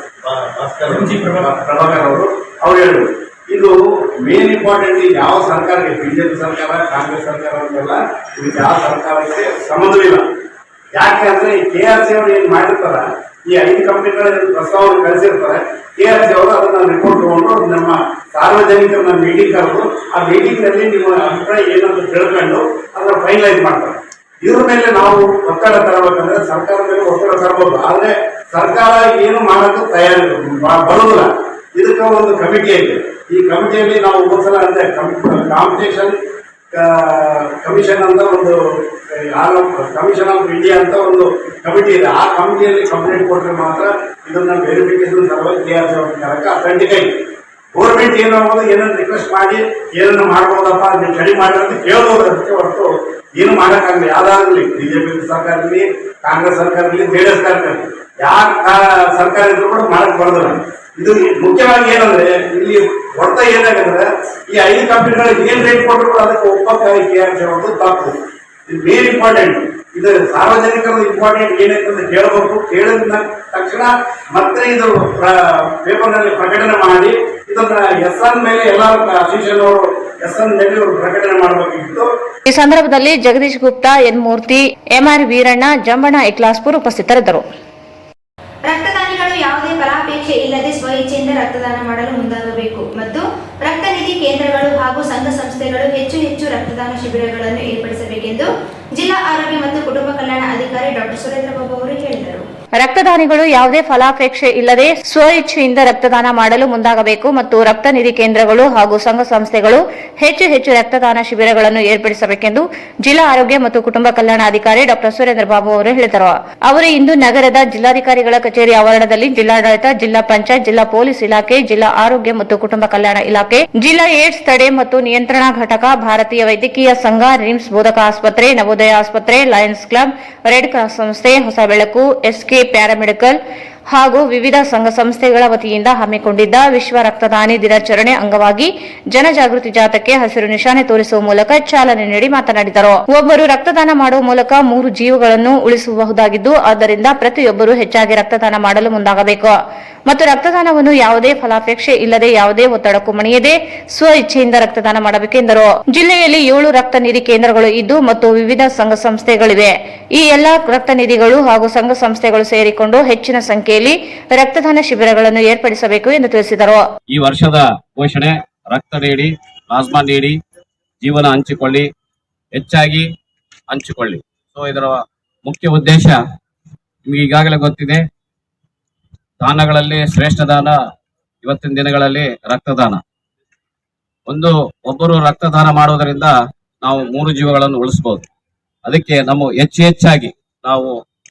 ಪ್ರಭಾಕರ್ ಅವ್ರು ಹೇಳಿದ್ರು ಇದು ಮೇನ್ ಇಂಪಾರ್ಟೆಂಟ್. ಯಾವ ಸರ್ಕಾರಕ್ಕೆ ಬಿಜೆಪಿ ಸರ್ಕಾರ ಕಾಂಗ್ರೆಸ್ ಸರ್ಕಾರ ಅಂತೆಲ್ಲ ಇದಕ್ಕೆ ಯಾವ ಸರ್ಕಾರಕ್ಕೆ ಸಂಬಂಧವಿಲ್ಲ. ಯಾಕೆ ಅಂದ್ರೆ KRC ಅವರು ಏನ್ ಮಾಡಿರ್ತಾರ ಈ 5 ಕಂಪನಿಗಳ ಪ್ರಸ್ತಾವನೆ ಕಳಿಸಿರ್ತಾರೆ. KRC ಅವರು ಅದನ್ನ ರಿಪೋರ್ಟ್ ತಗೊಂಡು ನಮ್ಮ ಸಾರ್ವಜನಿಕರನ್ನ ಮೀಟಿಂಗ್ ಕರೆದು ಆ ಮೀಟಿಂಗ್ ನಲ್ಲಿ ನಿಮ್ಮ ಅಭಿಪ್ರಾಯ ಏನಂತ ತಿಳ್ಕೊಂಡು ಅದನ್ನ ಫೈನಲೈಸ್ ಮಾಡ್ತಾರೆ. ಇದ್ರ ಮೇಲೆ ನಾವು ಒತ್ತಡ ತರಬೇಕಂದ್ರೆ ಸರ್ಕಾರದ ಮೇಲೆ ಒತ್ತಡ ತರಬಹುದು. ಆದ್ರೆ ಸರ್ಕಾರ ಏನು ಮಾಡೋಕ್ಕೂ ತಯಾರಿಲ್ಲ, ಬರುದಿಲ್ಲ. ಇದಕ್ಕೆ ಒಂದು ಕಮಿಟಿ ಐತೆ. ಈ ಕಮಿಟಿಯಲ್ಲಿ ನಾವು ಒಂದ್ಸಲ ಅಂದ್ರೆ ಕಾಂಪಿಟೇಷನ್ ಕಮಿಷನ್ ಅಂತ ಒಂದು ಕಮಿಷನ್ ಆಫ್ ಇಂಡಿಯಾ ಅಂತ ಒಂದು ಕಮಿಟಿ ಇದೆ. ಆ ಕಮಿಟಿಯಲ್ಲಿ ಕಂಪ್ಲೇಂಟ್ ಕೊಟ್ಟರೆ ಮಾತ್ರ ಇದನ್ನ ವೆರಿಫಿಕೇಶನ್ ಸಲುವಾಗಿ KRC ಕರಕ ಅಥೆಂಟಿಕ್ ಐತಿ. ಗೌರ್ಮೆಂಟ್ ಏನಾಗೋದು ಏನನ್ನು ರಿಕ್ವೆಸ್ಟ್ ಮಾಡಿ ಏನನ್ನು ಮಾಡ್ಬೋದಪ್ಪ ನೀವು ಸ್ಟಡಿ ಮಾಡಿ ಅಂತ ಕೇಳ್ಬೋದು ಅದಕ್ಕೆ ಹೊರತು ಏನು ಮಾಡೋಕ್ಕಾಗಲಿ. ಯಾವ್ದಾಗಲಿ BJP ಸರ್ಕಾರ ಇರಲಿ, ಕಾಂಗ್ರೆಸ್ ಸರ್ಕಾರ ಇರಲಿ, JDS ಸರ್ಕಾರ ಇರಲಿ, ಯಾರ ಸರ್ಕಾರ ಇದ್ರು ಕೂಡ ಮಾಡಕ್ ಬರೋದಿಲ್ಲ. ಇದು ಮುಖ್ಯವಾಗಿ ಏನಂದ್ರೆ ಇಲ್ಲಿ ಹೊರತ ಏನಾಗಂದ್ರೆ ಈ 5 ಕಂಪನಿಗಳಿಗೆ ಏನ್ ರೇಟ್ ಕೊಟ್ಟರು ಕೂಡ ಅದಕ್ಕೆ ಒಪ್ಪಕ್ಕಾಗಿ KRC ಒಂದು ತಪ್ಪು. ಇದು ಮೇನ್ ಇಂಪಾರ್ಟೆಂಟ್. ಇದು ಸಾರ್ವಜನಿಕರ ಇಂಪಾರ್ಟೆಂಟ್ ಏನೈತೆ ಅಂತ ಕೇಳಬೇಕು. ಕೇಳಿದ ತಕ್ಷಣ ಮತ್ತೆ ಇದು ಪೇಪರ್ನಲ್ಲಿ ಪ್ರಕಟಣೆ ಮಾಡಿ ಇದನ್ನ SN ಮೇಲೆ ಎಲ್ಲರೂ ಅಸೋಸಿಯೇಷನ್ ಅವರು SN ಮೇಲೆ ಇವರು ಪ್ರಕಟಣೆ ಮಾಡಬೇಕಿತ್ತು. ಈ ಸಂದರ್ಭದಲ್ಲಿ ಜಗದೀಶ್ ಗುಪ್ತಾ, ಎನ್ ಮೂರ್ತಿ, MR ವೀರಣ್ಣ, ಜಂಬಣ್ಣ ಇಕ್ಲಾಸ್ಪುರ್ ಉಪಸ್ಥಿತರಿದ್ದರು. ರಕ್ತದಾನಿಗಳು ಯಾವುದೇ ಫಲಾಪೇಕ್ಷೆ ಇಲ್ಲದೆ ಸ್ವಇಚ್ಛೆಯಿಂದ ರಕ್ತದಾನ ಮಾಡಲು ಮುಂದಾಗಬೇಕು ಮತ್ತು ರಕ್ತ ನಿಧಿ ಕೇಂದ್ರಗಳು ಹಾಗೂ ಸಂಘ ಸಂಸ್ಥೆಗಳು ಹೆಚ್ಚು ಹೆಚ್ಚು ರಕ್ತದಾನ ಶಿಬಿರಗಳನ್ನು ಏರ್ಪಡಿಸಬೇಕೆಂದು ಜಿಲ್ಲಾ ಆರೋಗ್ಯ ಮತ್ತು ಕುಟುಂಬ ಕಲ್ಯಾಣ ಅಧಿಕಾರಿ ಡಾಕ್ಟರ್ ಸುರೇಂದ್ರ ಬಾಬು ಅವರು ಹೇಳಿದರು. ರಕ್ತದಾನಿಗಳು ಯಾವುದೇ ಫಲಾಪೇಕ್ಷೆ ಇಲ್ಲದೆ ಸ್ವಇಚ್ಛೆಯಿಂದ ರಕ್ತದಾನ ಮಾಡಲು ಮುಂದಾಗಬೇಕು ಮತ್ತು ರಕ್ತ ನಿಧಿ ಕೇಂದ್ರಗಳು ಹಾಗೂ ಸಂಘ ಸಂಸ್ಥೆಗಳು ಹೆಚ್ಚು ಹೆಚ್ಚು ರಕ್ತದಾನ ಶಿಬಿರಗಳನ್ನು ಏರ್ಪಡಿಸಬೇಕೆಂದು ಜಿಲ್ಲಾ ಆರೋಗ್ಯ ಮತ್ತು ಕುಟುಂಬ ಕಲ್ಯಾಣ ಅಧಿಕಾರಿ ಡಾಕ್ಟರ್ ಸುರೇಂದ್ರ ಬಾಬು ಅವರು ಹೇಳಿದರು. ಅವರು ಇಂದು ನಗರದ ಜಿಲ್ಲಾಧಿಕಾರಿಗಳ ಕಚೇರಿ ಆವರಣದಲ್ಲಿ ಜಿಲ್ಲಾಡಳಿತ, ಜಿಲ್ಲಾ ಪಂಚಾಯತ್, ಜಿಲ್ಲಾ ಪೊಲೀಸ್ ಇಲಾಖೆ, ಜಿಲ್ಲಾ ಆರೋಗ್ಯ ಮತ್ತು ಕುಟುಂಬ ಕಲ್ಯಾಣ ಇಲಾಖೆ, ಜಿಲ್ಲಾ ಏಡ್ಸ್ ತಡೆ ಮತ್ತು ನಿಯಂತ್ರಣ ಘಟಕ, ಭಾರತೀಯ ವೈದ್ಯಕೀಯ ಸಂಘ, ರಿಮ್ಸ್ ಬೋಧಕ ಆಸ್ಪತ್ರೆ, ನವೋದಯ ಆಸ್ಪತ್ರೆ, ಲಯನ್ಸ್ ಕ್ಲಬ್, ರೆಡ್ ಕ್ರಾಸ್ ಸಂಸ್ಥೆ, ಹೊಸ ಬೆಳಕು, SK ಪ್ಯಾರಾಮೆಡಿಕಲ್ ಹಾಗೂ ವಿವಿಧ ಸಂಘ ಸಂಸ್ಥೆಗಳ ವತಿಯಿಂದ ಹಮ್ಮಿಕೊಂಡಿದ್ದ ವಿಶ್ವ ರಕ್ತದಾನಿ ದಿನಾಚರಣೆ ಅಂಗವಾಗಿ ಜನಜಾಗೃತಿ ಜಾಥಾಕ್ಕೆ ಹಸಿರು ನಿಶಾನೆ ತೋರಿಸುವ ಮೂಲಕ ಚಾಲನೆ ನೀಡಿ ಮಾತನಾಡಿದರು. ಒಬ್ಬರು ರಕ್ತದಾನ ಮಾಡುವ ಮೂಲಕ 3 ಜೀವಗಳನ್ನು ಉಳಿಸಬಹುದಾಗಿದ್ದು, ಆದ್ದರಿಂದ ಪ್ರತಿಯೊಬ್ಬರು ಹೆಚ್ಚಾಗಿ ರಕ್ತದಾನ ಮಾಡಲು ಮುಂದಾಗಬೇಕು ಮತ್ತು ರಕ್ತದಾನವನ್ನು ಯಾವುದೇ ಫಲಾಪೇಕ್ಷೆ ಇಲ್ಲದೆ ಯಾವುದೇ ಒತ್ತಡಕ್ಕೂ ಮಣಿಯದೆ ಸ್ವ ಇಚ್ಛೆಯಿಂದ ರಕ್ತದಾನ ಮಾಡಬೇಕೆಂದರು. ಜಿಲ್ಲೆಯಲ್ಲಿ 7 ರಕ್ತ ನಿಧಿ ಕೇಂದ್ರಗಳು ಇದ್ದು ಮತ್ತು ವಿವಿಧ ಸಂಘ ಸಂಸ್ಥೆಗಳಿವೆ. ಈ ಎಲ್ಲಾ ರಕ್ತ ನಿಧಿಗಳು ಹಾಗೂ ಸಂಘ ಸಂಸ್ಥೆಗಳು ಸೇರಿಕೊಂಡು ಹೆಚ್ಚಿನ ಸಂಖ್ಯೆಯಲ್ಲಿ ರಕ್ತದಾನ ಶಿಬಿರಗಳನ್ನು ಏರ್ಪಡಿಸಬೇಕು ಎಂದು ತಿಳಿಸಿದರು. ಈ ವರ್ಷದ ಘೋಷಣೆ ರಕ್ತ ನೀಡಿ, ಪ್ಲಾಸ್ಮಾ ನೀಡಿ, ಜೀವನ ಹಂಚಿಕೊಳ್ಳಿ, ಹೆಚ್ಚಾಗಿ ಹಂಚಿಕೊಳ್ಳಿ. ಸೊ ಇದರ ಮುಖ್ಯ ಉದ್ದೇಶ ನಿಮಗೆ ಈಗಾಗಲೇ ಗೊತ್ತಿದೆ. ದಾನಗಳಲ್ಲಿ ಶ್ರೇಷ್ಠ ದಾನ ಇವತ್ತಿನ ದಿನಗಳಲ್ಲಿ ರಕ್ತದಾನ. ಒಬ್ಬರು ರಕ್ತದಾನ ಮಾಡುವುದರಿಂದ ನಾವು 3 ಜೀವಗಳನ್ನು ಉಳಿಸಬಹುದು. ಅದಕ್ಕೆ ನಮ್ಮ ಹೆಚ್ಚಾಗಿ ನಾವು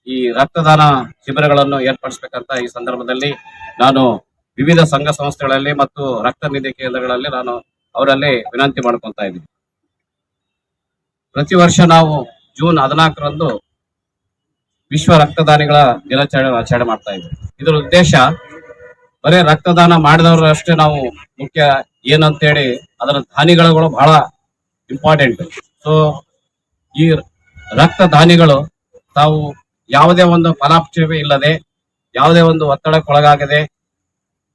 ಈ ರಕ್ತದಾನ ಶಿಬಿರಗಳನ್ನು ಏರ್ಪಡಿಸಬೇಕಂತ ಈ ಸಂದರ್ಭದಲ್ಲಿ ನಾನು ವಿವಿಧ ಸಂಘ ಸಂಸ್ಥೆಗಳಲ್ಲಿ ಮತ್ತು ರಕ್ತ ನಿಧಿ ಕೇಂದ್ರಗಳಲ್ಲಿ ನಾನು ಅವರಲ್ಲಿ ವಿನಂತಿ ಮಾಡ್ಕೊತಾ ಇದ್ದೀನಿ. ಪ್ರತಿ ವರ್ಷ ನಾವು ಜೂನ್ 14ರಂದು ವಿಶ್ವ ರಕ್ತದಾನಿಗಳ ದಿನಾಚರಣೆ ಮಾಡ್ತಾ ಇದ್ದೀವಿ. ಇದರ ಉದ್ದೇಶ ಬರೀ ರಕ್ತದಾನ ಮಾಡಿದವರು ಅಷ್ಟೇ ನಾವು ಮುಖ್ಯ ಏನಂತೇಳಿ ಅದರ ದಾನಿಗಳು ಬಹಳ ಇಂಪಾರ್ಟೆಂಟ್. ಸೊ ಈ ರಕ್ತದಾನಿಗಳು ತಾವು ಯಾವುದೇ ಒಂದು ಫಲಾಪೇಕ್ಷೆ ಇಲ್ಲದೆ, ಯಾವುದೇ ಒಂದು ಒತ್ತಡಕ್ಕೊಳಗಾಗದೆ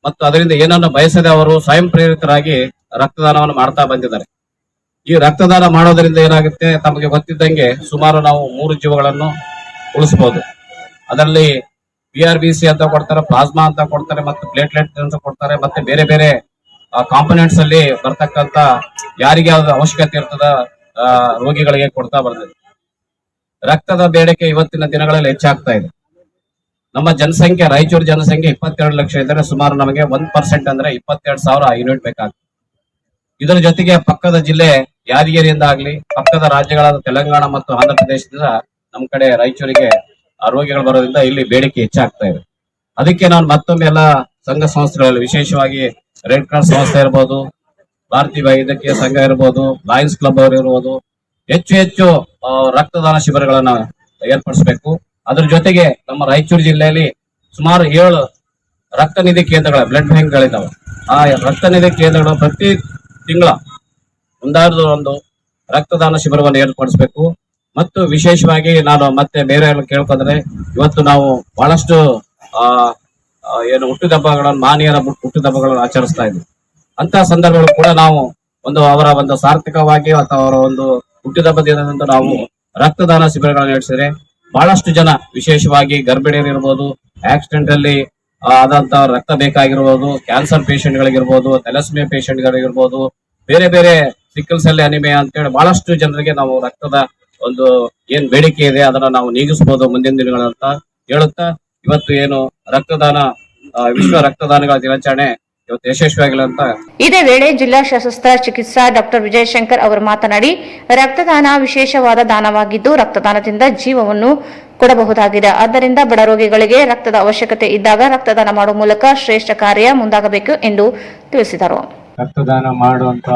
ಮತ್ತು ಅದರಿಂದ ಏನನ್ನು ಬಯಸದೆ ಅವರು ಸ್ವಯಂ ಪ್ರೇರಿತರಾಗಿ ರಕ್ತದಾನವನ್ನು ಮಾಡ್ತಾ ಬಂದಿದ್ದಾರೆ. ಈ ರಕ್ತದಾನ ಮಾಡೋದ್ರಿಂದ ಏನಾಗುತ್ತೆ, ತಮಗೆ ಗೊತ್ತಿದ್ದಂಗೆ ಸುಮಾರು ನಾವು 3 ಜೀವಗಳನ್ನು ಉಳಿಸಬಹುದು. ಅದರಲ್ಲಿ PRBC ಅಂತ ಕೊಡ್ತಾರೆ, ಪ್ಲಾಸ್ಮಾ ಅಂತ ಕೊಡ್ತಾರೆ, ಮತ್ತು ಪ್ಲೇಟ್ಲೆಟ್ ಅಂತ ಕೊಡ್ತಾರೆ, ಮತ್ತೆ ಬೇರೆ ಬೇರೆ ಕಾಂಪೊನೆಂಟ್ಸ್ ಅಲ್ಲಿ ಬರ್ತಕ್ಕಂತ ಯಾರಿಗೆ ಯಾವ್ದು ಅವಶ್ಯಕತೆ ಇರ್ತದ ರೋಗಿಗಳಿಗೆ ಕೊಡ್ತಾ ಬರ್ತದೆ. ರಕ್ತದ ಬೇಡಿಕೆ ಇವತ್ತಿನ ದಿನಗಳಲ್ಲಿ ಹೆಚ್ಚಾಗ್ತಾ ಇದೆ. ನಮ್ಮ ಜನಸಂಖ್ಯೆ, ರಾಯಚೂರು ಜನಸಂಖ್ಯೆ 22 ಲಕ್ಷ ಇದ್ದರೆ ಸುಮಾರು ನಮಗೆ 1% ಅಂದ್ರೆ 22,000 ಯೂನಿಟ್ ಬೇಕಾಗ್ತದೆ. ಇದರ ಜೊತೆಗೆ ಪಕ್ಕದ ಜಿಲ್ಲೆ ಯಾದಗಿರಿಯಿಂದ ಆಗ್ಲಿ, ಪಕ್ಕದ ರಾಜ್ಯಗಳಾದ ತೆಲಂಗಾಣ ಮತ್ತು ಆಂಧ್ರ ಪ್ರದೇಶದಿಂದ ನಮ್ಮ ಕಡೆ ರಾಯಚೂರಿಗೆ ರೋಗಿಗಳು ಬರೋದ್ರಿಂದ ಇಲ್ಲಿ ಬೇಡಿಕೆ ಹೆಚ್ಚಾಗ್ತಾ ಇದೆ. ಅದಕ್ಕೆ ನಾನು ಮತ್ತೊಮ್ಮೆ ಎಲ್ಲ ಸಂಘ ಸಂಸ್ಥೆಗಳಲ್ಲಿ, ವಿಶೇಷವಾಗಿ ರೆಡ್ ಕ್ರಾಸ್ ಸಂಸ್ಥೆ ಇರ್ಬೋದು, ಭಾರತೀಯ ವೈದ್ಯಕೀಯ ಸಂಘ ಇರ್ಬೋದು, ಲಯನ್ಸ್ ಕ್ಲಬ್ ಅವರು ಇರ್ಬೋದು, ಹೆಚ್ಚು ರಕ್ತದಾನ ಶಿಬಿರಗಳನ್ನ ಏರ್ಪಡಿಸಬೇಕು. ಅದ್ರ ಜೊತೆಗೆ ನಮ್ಮ ರಾಯಚೂರು ಜಿಲ್ಲೆಯಲ್ಲಿ ಸುಮಾರು 7 ರಕ್ತ ನಿಧಿ ಕೇಂದ್ರಗಳ ಬ್ಲಡ್ ಬ್ಯಾಂಕ್ಗಳಿದ್ದಾವೆ. ಆ ರಕ್ತ ನಿಧಿ ಕೇಂದ್ರಗಳು ಪ್ರತಿ ತಿಂಗಳ ಒಂದು ರಕ್ತದಾನ ಶಿಬಿರವನ್ನು ಏರ್ಪಡಿಸಬೇಕು. ಮತ್ತು ವಿಶೇಷವಾಗಿ ನಾನು ಮತ್ತೆ ಬೇರೆ ಕೇಳ್ಕೊಂಡ್ರೆ, ಇವತ್ತು ನಾವು ಬಹಳಷ್ಟು ಹುಟ್ಟುಹಬ್ಬಗಳನ್ನು, ಮಾನವೀಯರ ಹುಟ್ಟುಹಬ್ಬಗಳನ್ನು ಆಚರಿಸ್ತಾ ಇದ್ವಿ. ಅಂತ ಸಂದರ್ಭಗಳು ಕೂಡ ನಾವು ಅವರ ಒಂದು ಸಾರ್ಥಕವಾಗಿ ಅಥವಾ ಅವರ ಒಂದು ಹುಟ್ಟಿದಬ್ಬ ದಿನದಂದು ನಾವು ರಕ್ತದಾನ ಶಿಬಿರಗಳನ್ನು ನಡೆಸಿದ್ರೆ ಬಹಳಷ್ಟು ಜನ, ವಿಶೇಷವಾಗಿ ಗರ್ಭಿಣಿಯರು ಇರ್ಬೋದು, ಆಕ್ಸಿಡೆಂಟ್ ಅಲ್ಲಿ ಆದಂತ ರಕ್ತ ಬೇಕಾಗಿರ್ಬೋದು, ಕ್ಯಾನ್ಸರ್ ಪೇಷಂಟ್ ಗಳಿಗಿರ್ಬೋದು, ಥೆಲಸ್ಮಿಯಾ ಪೇಷಂಟ್ ಗಳಿಗಿರ್ಬೋದು, ಬೇರೆ ಬೇರೆ ಸಿಕ್ಕಲ್ ಸೆಲ್ ಅನಿಮಿಯಾ ಅಂತೇಳಿ ಬಹಳಷ್ಟು ಜನರಿಗೆ ನಾವು ರಕ್ತದ ಒಂದು ಏನ್ ಬೇಡಿಕೆ ಇದೆ ಅದನ್ನ ನಾವು ನೀಗಿಸಬಹುದು ಮುಂದಿನ ದಿನಗಳಂತ ಹೇಳುತ್ತಾ, ಇವತ್ತು ಏನು ರಕ್ತದಾನ ವಿಶ್ವ ರಕ್ತದಾನಗಳ ದಿನಾಚರಣೆ ಇವತ್ತು ಯಶಸ್ವಿಯಾಗಿಲ್ಲ ಅಂತ. ಇದೇ ವೇಳೆ ಜಿಲ್ಲಾ ಸಶಸ್ತ್ರ ಚಿಕಿತ್ಸಾ ಡಾಕ್ಟರ್ ವಿಜಯಶಂಕರ್ ಅವರು ಮಾತನಾಡಿ, ರಕ್ತದಾನ ವಿಶೇಷವಾದ ದಾನವಾಗಿದ್ದು ರಕ್ತದಾನದಿಂದ ಜೀವವನ್ನು ಕೊಡಬಹುದಾಗಿದೆ. ಆದ್ದರಿಂದ ಬಡ ರೋಗಿಗಳಿಗೆ ರಕ್ತದ ಅವಶ್ಯಕತೆ ಇದ್ದಾಗ ರಕ್ತದಾನ ಮಾಡುವ ಮೂಲಕ ಶ್ರೇಷ್ಠ ಕಾರ್ಯ ಮುಂದಾಗಬೇಕು ಎಂದು ತಿಳಿಸಿದರು. ರಕ್ತದಾನ ಮಾಡುವಂತ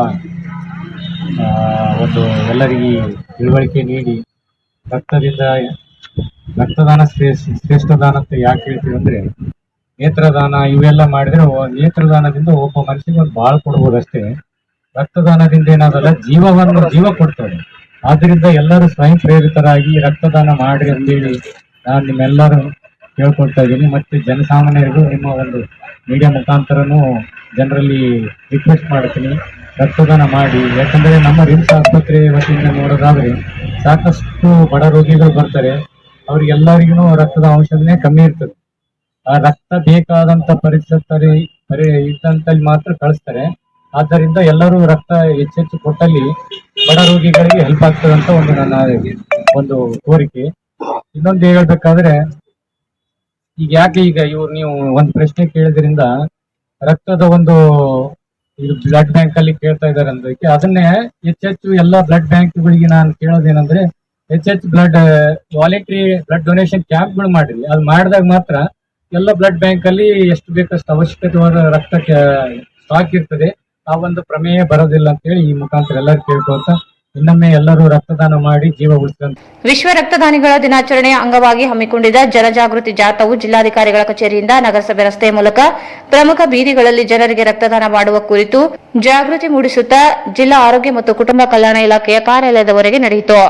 ಒಂದು ಎಲ್ಲರಿಗೆ ತಿಳುವಳಿಕೆ ನೀಡಿ ರಕ್ತದಾನ ಶ್ರೇಷ್ಠ ದಾನ ಅಂತ ಯಾಕೆ ಹೇಳ್ತೀವಿ ಅಂದ್ರೆ, ನೇತ್ರದಾನ ಇವೆಲ್ಲ ಮಾಡಿದ್ರೆ ನೇತ್ರದಾನದಿಂದ ಒಬ್ಬ ಮನುಷ್ಯನಿಗೆ ಒಂದು ಬಾಳ್ ಕೊಡ್ಬೋದು ಅಷ್ಟೇ. ರಕ್ತದಾನದಿಂದ ಏನಾಗಲ್ಲ, ಜೀವ ಕೊಡ್ತದೆ. ಆದ್ರಿಂದ ಎಲ್ಲರೂ ಸ್ವಯಂ ಪ್ರೇರಿತರಾಗಿ ರಕ್ತದಾನ ಮಾಡಿ ಅಂತೇಳಿ ನಾನು ನಿಮ್ಮೆಲ್ಲರೂ ಕೇಳ್ಕೊಳ್ತಾ ಇದ್ದೀನಿ. ಮತ್ತೆ ಜನಸಾಮಾನ್ಯರಿಗೂ ನಿಮ್ಮ ಒಂದು ಮೀಡಿಯಾ ಮುಖಾಂತರನೂ ಜನರಲ್ಲಿ ರಿಕ್ವೆಸ್ಟ್ ಮಾಡ್ತೀನಿ, ರಕ್ತದಾನ ಮಾಡಿ. ಯಾಕಂದ್ರೆ ನಮ್ಮ ರಿಮ್ಸ್ ಆಸ್ಪತ್ರೆ ವತಿಯಿಂದ ನೋಡೋದಾದ್ರೆ ಸಾಕಷ್ಟು ಬಡ ರೋಗಿಗಳು ಬರ್ತಾರೆ, ಅವ್ರಿಗೆಲ್ಲರಿಗೂ ರಕ್ತದ ಔಷಧನೇ ಕಮ್ಮಿ ಇರ್ತದೆ. ಆ ರಕ್ತ ಬೇಕಾದಂತ ಪರಿಸ್ಥಿತಿ ಇದ್ದಂತಲ್ಲಿ ಮಾತ್ರ ಕಳಿಸ್ತಾರೆ. ಆದ್ದರಿಂದ ಎಲ್ಲರೂ ರಕ್ತ ಹೆಚ್ಚೆಚ್ಚು ಕೊಟ್ಟಲ್ಲಿ ಬಡ ರೋಗಿಗಳಿಗೆ ಹೆಲ್ಪ್ ಆಗ್ತದೆ ಅಂತ ನನ್ನ ಒಂದು ಕೋರಿಕೆ. ಇನ್ನೊಂದು ಹೇಳ್ಬೇಕಾದ್ರೆ, ಈಗ ನೀವು ಒಂದು ಪ್ರಶ್ನೆ ಕೇಳಿದ್ರಿಂದ ರಕ್ತದ ಒಂದು ಇದು ಬ್ಲಡ್ ಬ್ಯಾಂಕ್ ಅಲ್ಲಿ ಕೇಳ್ತಾ ಇದ್ದಾರೆ ಅಂದ್ರೆ, ಅದನ್ನೇ ಹೆಚ್ಚೆಚ್ಚು ಎಲ್ಲ ಬ್ಲಡ್ ಬ್ಯಾಂಕ್ಗಳಿಗೆ ನಾನು ಕೇಳೋದೇನಂದ್ರೆ, ಹೆಚ್ಚೆಚ್ಚು ವಾಲಂಟ್ರಿ ಬ್ಲಡ್ ಡೊನೇಷನ್ ಕ್ಯಾಂಪ್ಗಳು ಮಾಡಿರಿ. ಅದು ಮಾಡಿದಾಗ ಮಾತ್ರ ಎಲ್ಲ ಬ್ಲಡ್ ಬ್ಯಾಂಕ್ ಅಲ್ಲಿ ಎಷ್ಟು ಬೇಕಷ್ಟು ಅವಶ್ಯಕತೆವಾದ ರಕ್ತ ಸ್ಟಾಕ್ ಇರ್ತದೆ, ಆ ಒಂದು ಪ್ರಮೇಯ ಬರೋದಿಲ್ಲ ಅಂತ ಹೇಳಿ ಈ ಮುಖಾಂತರ ಎಲ್ಲರೂ ಕೇಳ್ಕೊಳ್ತಾ ಇನ್ನೊಮ್ಮೆ ಎಲ್ಲರೂ ರಕ್ತದಾನ ಮಾಡಿ ಜೀವ ಉಳಿಸಿದಂತ. ವಿಶ್ವ ರಕ್ತದಾನಿಗಳ ದಿನಾಚರಣೆಯ ಅಂಗವಾಗಿ ಹಮ್ಮಿಕೊಂಡಿದ್ದ ಜನಜಾಗೃತಿ ಜಾಥಾವು ಜಿಲ್ಲಾಧಿಕಾರಿಗಳ ಕಚೇರಿಯಿಂದ ನಗರಸಭೆ ರಸ್ತೆ ಮೂಲಕ ಪ್ರಮುಖ ಬೀದಿಗಳಲ್ಲಿ ಜನರಿಗೆ ರಕ್ತದಾನ ಮಾಡುವ ಕುರಿತು ಜಾಗೃತಿ ಮೂಡಿಸುತ್ತಾ ಜಿಲ್ಲಾ ಆರೋಗ್ಯ ಮತ್ತು ಕುಟುಂಬ ಕಲ್ಯಾಣ ಇಲಾಖೆಯ ಕಾರ್ಯಾಲಯದವರೆಗೆ ನಡೆಯಿತು.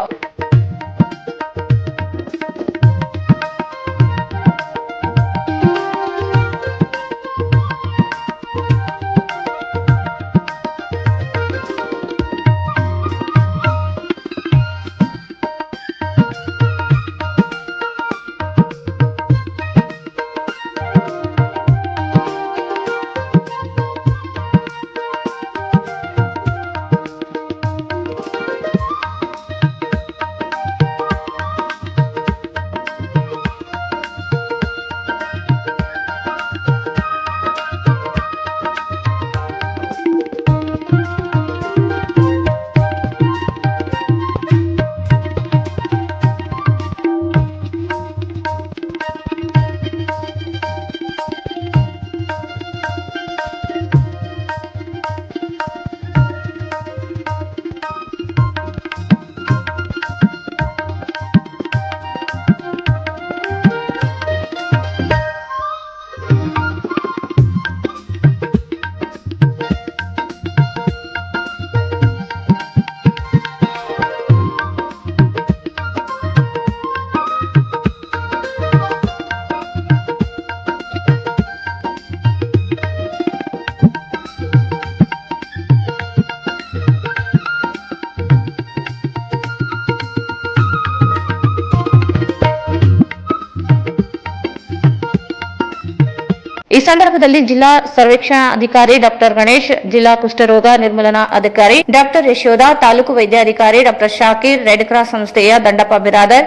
ಈ ಸಂದರ್ಭದಲ್ಲಿ ಜಿಲ್ಲಾ ಸರ್ವೇಕ್ಷಣಾ ಅಧಿಕಾರಿ ಡಾಕ್ಟರ್ ಗಣೇಶ್, ಜಿಲ್ಲಾ ಕುಷ್ಠರೋಗ ನಿರ್ಮೂಲನಾ ಅಧಿಕಾರಿ ಡಾಕ್ಟರ್ ಯಶೋಧ, ತಾಲೂಕು ವೈದ್ಯಾಧಿಕಾರಿ ಡಾಕ್ಟರ್ ಶಾಕೀರ್, ರೆಡ್ ಕ್ರಾಸ್ ಸಂಸ್ಥೆಯ ದಂಡಪ್ಪ ಬಿರಾದರ್,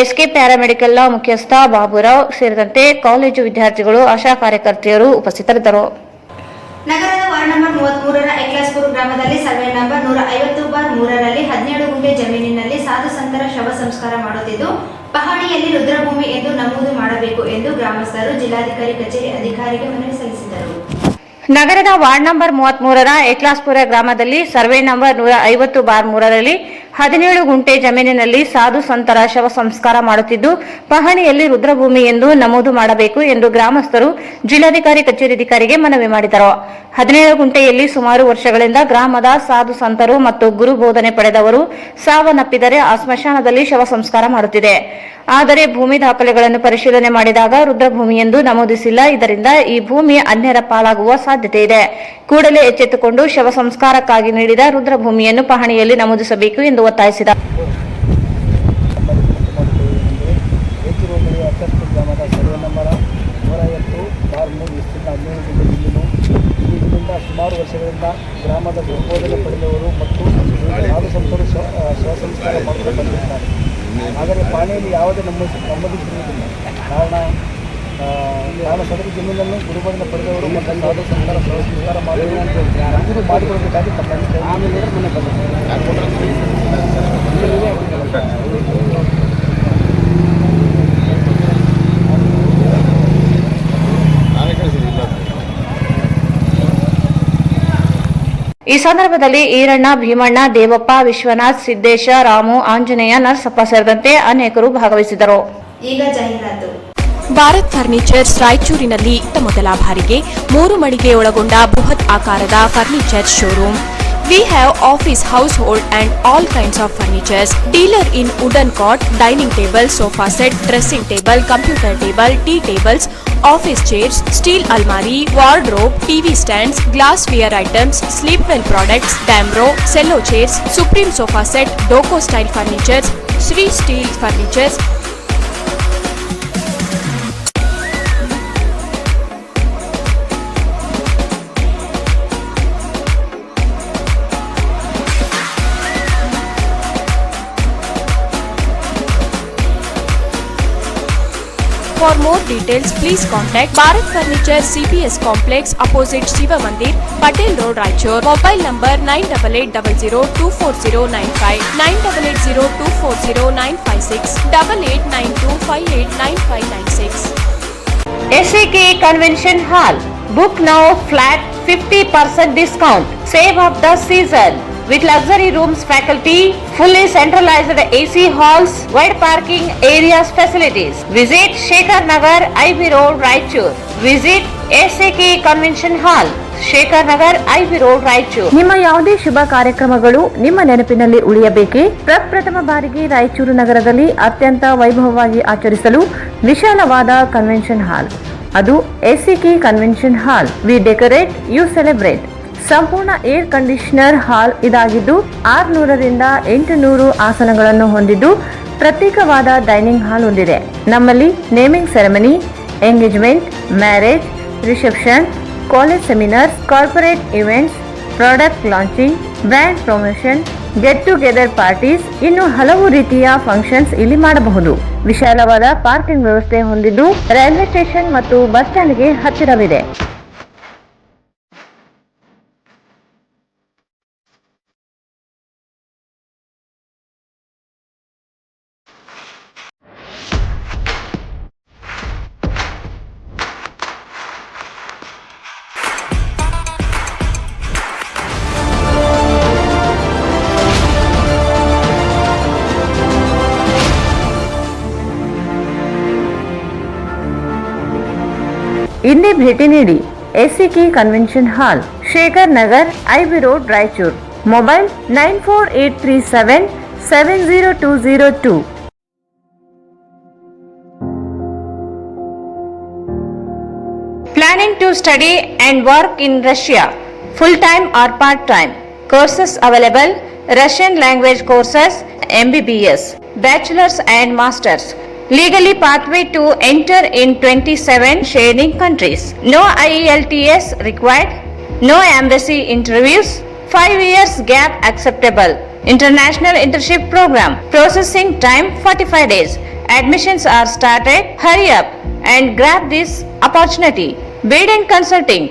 ಎಸ್ಕೆ ಪ್ಯಾರಾಮೆಡಿಕಲ್ ಮುಖ್ಯಸ್ಥ ಬಾಬುರಾವ್ ಸೇರಿದಂತೆ ಕಾಲೇಜು ವಿದ್ಯಾರ್ಥಿಗಳು, ಆಶಾ ಕಾರ್ಯಕರ್ತೆಯರು ಉಪಸ್ಥಿತರಿದ್ದರು. ನಗರದ ವಾರ್ಡ್ ನಂಬರ್ 33ರ ಎಕ್ಲಾಸ್ಪುರ ಗ್ರಾಮದಲ್ಲಿ ಸರ್ವೆ ನಂಬರ್ 150/3ರಲ್ಲಿ 17 ಗುಂಟೆ ಜಮೀನಿನಲ್ಲಿ ಸಾಧು ಸಂತರ ಶವ ಸಂಸ್ಕಾರ ಮಾಡುತ್ತಿದ್ದು ಪಹಣಿಯಲ್ಲಿ ರುದ್ರಭೂಮಿ ಎಂದು ನಮೂದು ಮಾಡಬೇಕು ಎಂದು ಗ್ರಾಮಸ್ಥರು ಜಿಲ್ಲಾಧಿಕಾರಿ ಕಚೇರಿ ಅಧಿಕಾರಿಗೆ ಮನವಿ ಸಲ್ಲಿಸಿದರು. ನಗರದ ವಾರ್ಡ್ ನಂಬರ್ 33ರ ಎಕ್ಲಾಸ್ಪುರ ಗ್ರಾಮದಲ್ಲಿ ಸರ್ವೆ ನಂಬರ್ 150/3ರಲ್ಲಿ 17 ಗುಂಟೆ ಜಮೀನಿನಲ್ಲಿ ಸಾಧು ಸಂತರ ಶವ ಸಂಸ್ಕಾರ ಮಾಡುತ್ತಿದ್ದು ಪಹಣಿಯಲ್ಲಿ ರುದ್ರಭೂಮಿ ಎಂದು ನಮೂದು ಮಾಡಬೇಕು ಎಂದು ಗ್ರಾಮಸ್ಥರು ಜಿಲ್ಲಾಧಿಕಾರಿ ಕಚೇರಿ ಅಧಿಕಾರಿಗೆ ಮನವಿ ಮಾಡಿದರು. 17 ಗುಂಟೆಯಲ್ಲಿ ಸುಮಾರು ವರ್ಷಗಳಿಂದ ಗ್ರಾಮದ ಸಾಧು ಸಂತರು ಮತ್ತು ಗುರು ಬೋಧನೆ ಪಡೆದವರು ಸಾವನ್ನಪ್ಪಿದರೆ ಆ ಸ್ಮಶಾನದಲ್ಲಿ ಶವ ಸಂಸ್ಕಾರ ಮಾಡುತ್ತಿದೆ. ಆದರೆ ಭೂಮಿ ದಾಖಲೆಗಳನ್ನು ಪರಿಶೀಲನೆ ಮಾಡಿದಾಗ ರುದ್ರಭೂಮಿ ಎಂದು ನಮೂದಿಸಿಲ್ಲ. ಇದರಿಂದ ಈ ಭೂಮಿ ಅನ್ಯರ ಪಾಲಾಗುವ ಸಾಧ್ಯತೆ ಇದೆ. ಕೂಡಲೇ ಎಚ್ಚೆತ್ತುಕೊಂಡು ಶವ ಸಂಸ್ಕಾರಕ್ಕಾಗಿ ನೀಡಿದ ರುದ್ರಭೂಮಿಯನ್ನು ಪಹಣಿಯಲ್ಲಿ ನಮೂದಿಸಬೇಕು ಎಂದು ಒತ್ತಾಯಿಸಿದ. ಗ್ರಾಮದ ಸರ್ವೆ ನಂಬರ್ ಆದರೆ ಪಾಣಿಯಲ್ಲಿ ಯಾವುದೇ ನಮ್ಮದು ಕಾರಣ ನಾನು ಸದರಿ ಜಮೀನನ್ನು ಗುರುಗಳಿಂದ ಪಡೆದವರು ಮತ್ತು ಸಾಧು ಸಂತರ ಸ್ವೀಕಾರ ಮಾಡಿಕೊಡಬೇಕಾಗಿ ತಮ್ಮ ಆಮೇಲೆ ಈ ಸಂದರ್ಭದಲ್ಲಿ ಈರಣ್ಣ, ಭೀಮಣ್ಣ, ದೇವಪ್ಪ, ವಿಶ್ವನಾಥ್, ಸಿದ್ದೇಶ, ರಾಮು, ಆಂಜನೇಯ, ನರಸಪ್ಪ ಸೇರಿದಂತೆ ಅನೇಕರು ಭಾಗವಹಿಸಿದರು. ಈಗ ಜಾಹೀರಾತು. ಭಾರತ್ ಫರ್ನಿಚರ್ಸ್ ರಾಯಚೂರಿನಲ್ಲಿ ಇತ್ತ ಮೊದಲ ಬಾರಿಗೆ 3 ಮಳಿಗೆ ಒಳಗೊಂಡ ಬೃಹತ್ ಆಕಾರದ furniture showroom. We have office, household and all kinds of furnitures. Dealer in wooden cot, dining table, sofa set, dressing table, computer table, tea tables, office chairs, steel almari, wardrobe, TV stands, glassware items, sleepwell products, Damro, cello chairs, Supreme sofa set, Doco style furnitures, Sri steel furnitures. For more details, please contact Bharat Furniture CPS Complex opposite Shiva Mandir, Patel Road, Raichur. Mobile number 9880240959, 9880240956, 8892589596. SAK Convention Hall. Book now flat 50% discount. Save of the season. With luxury rooms, faculty, fully centralized AC halls, wide parking areas, facilities. Visit Shekhar Nagar, IB Road, Raichur. Visit SAK Convention Hall, Shekhar Nagar, IB Road, Raichur. ನಿಮ್ಮ ಯಾವುದೇ ಶುಭ ಕಾರ್ಯಕ್ರಮಗಳು ನಿಮ್ಮ ನೆನಪಿನಲ್ಲಿ ಉಳಿಯಬೇಕೇ? ಪ್ರಪ್ರಥಮ ಬಾರಿಗೆ ರಾಯಚೂರು ನಗರದಲ್ಲಿ ಅತ್ಯಂತ ವೈಭವವಾಗಿ ಆಚರಿಸಲು ವಿಶಾಲವಾದ ಕನ್ವೆನ್ಷನ್ ಹಾಲ್, ಅದು SAK convention hall. We decorate, you celebrate. ಸಂಪೂರ್ಣ ಏರ್ ಕಂಡೀಷನರ್ ಹಾಲ್ ಇದಾಗಿದ್ದು 600 ರಿಂದ 800 ಆಸನಗಳನ್ನು ಹೊಂದಿದ್ದು ಪ್ರತ್ಯೇಕವಾದ ಡೈನಿಂಗ್ ಹಾಲ್ ಹೊಂದಿದೆ. ನಮ್ಮಲ್ಲಿ naming ceremony, engagement, marriage, reception, college seminars, corporate events, product launching, brand promotion, get together parties, ಇನ್ನು ಹಲವು ರೀತಿಯ ಫಂಕ್ಷನ್ಸ್ ಇಲ್ಲಿ ಮಾಡಬಹುದು. ವಿಶಾಲವಾದ ಪಾರ್ಕಿಂಗ್ ವ್ಯವಸ್ಥೆ ಹೊಂದಿದ್ದು ರೈಲ್ವೆ ಸ್ಟೇಷನ್ ಮತ್ತು ಬಸ್ ಸ್ಟ್ಯಾಂಡ್ಗೆ ಹತ್ತಿರವಿದೆ. ಇಂದೇ ಭೇಟಿ ನೀಡಿ SAK convention hall, Shekhar Nagar, IB road, Raichur. Mobile 9483770202. Planning to study and work in Russia, full-time or part-time. Courses available: Russian language courses, MBBS, bachelor's and master's. Legally pathway to enter in 27 sharing countries. No IELTS required. No embassy interviews. 5 years gap acceptable. International internship program. Processing time 45 days. Admissions are started. Hurry up and grab this opportunity. Bid and consulting.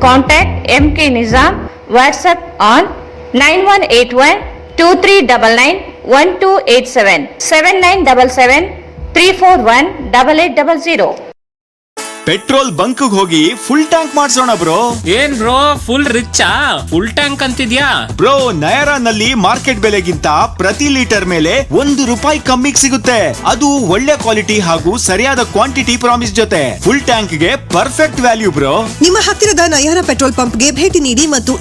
Contact MK Nizam. WhatsApp on 9181-2399-1287, 7977-341-8800. Petrol bunk ಹೋಗಿ full tank ಮಾಡ್ಸೋಣ bro. ಏನ್ bro full ರಿಚ್ಚಾ? Full tank ಅಂತಿದ್ಯಾ? Bro, ನಯರಾನಲ್ಲಿ market ಬೆಲೆಗಿಂತ ಪ್ರತಿ litre ಮೇಲೆ ₹1 ಕಮ್ಮಿಗೆ ಸಿಗುತ್ತೆ. ಅದು ಒಳ್ಳೆ ಕ್ವಾಲಿಟಿ ಹಾಗೂ ಸರಿಯಾದ ಕ್ವಾಂಟಿಟಿ ಪ್ರಾಮಿಸ್ ಜೊತೆ ಫುಲ್ ಟ್ಯಾಂಕ್ ಗೆ ಪರ್ಫೆಕ್ಟ್ ವ್ಯಾಲ್ಯೂ ಬ್ರೋ. ನಿಮ್ಮ ಹತ್ತಿರದ ನಯಾರಾ ಪೆಟ್ರೋಲ್ पंप ಗೆ ಭೇಟಿ ನೀಡಿ ಮತ್ತು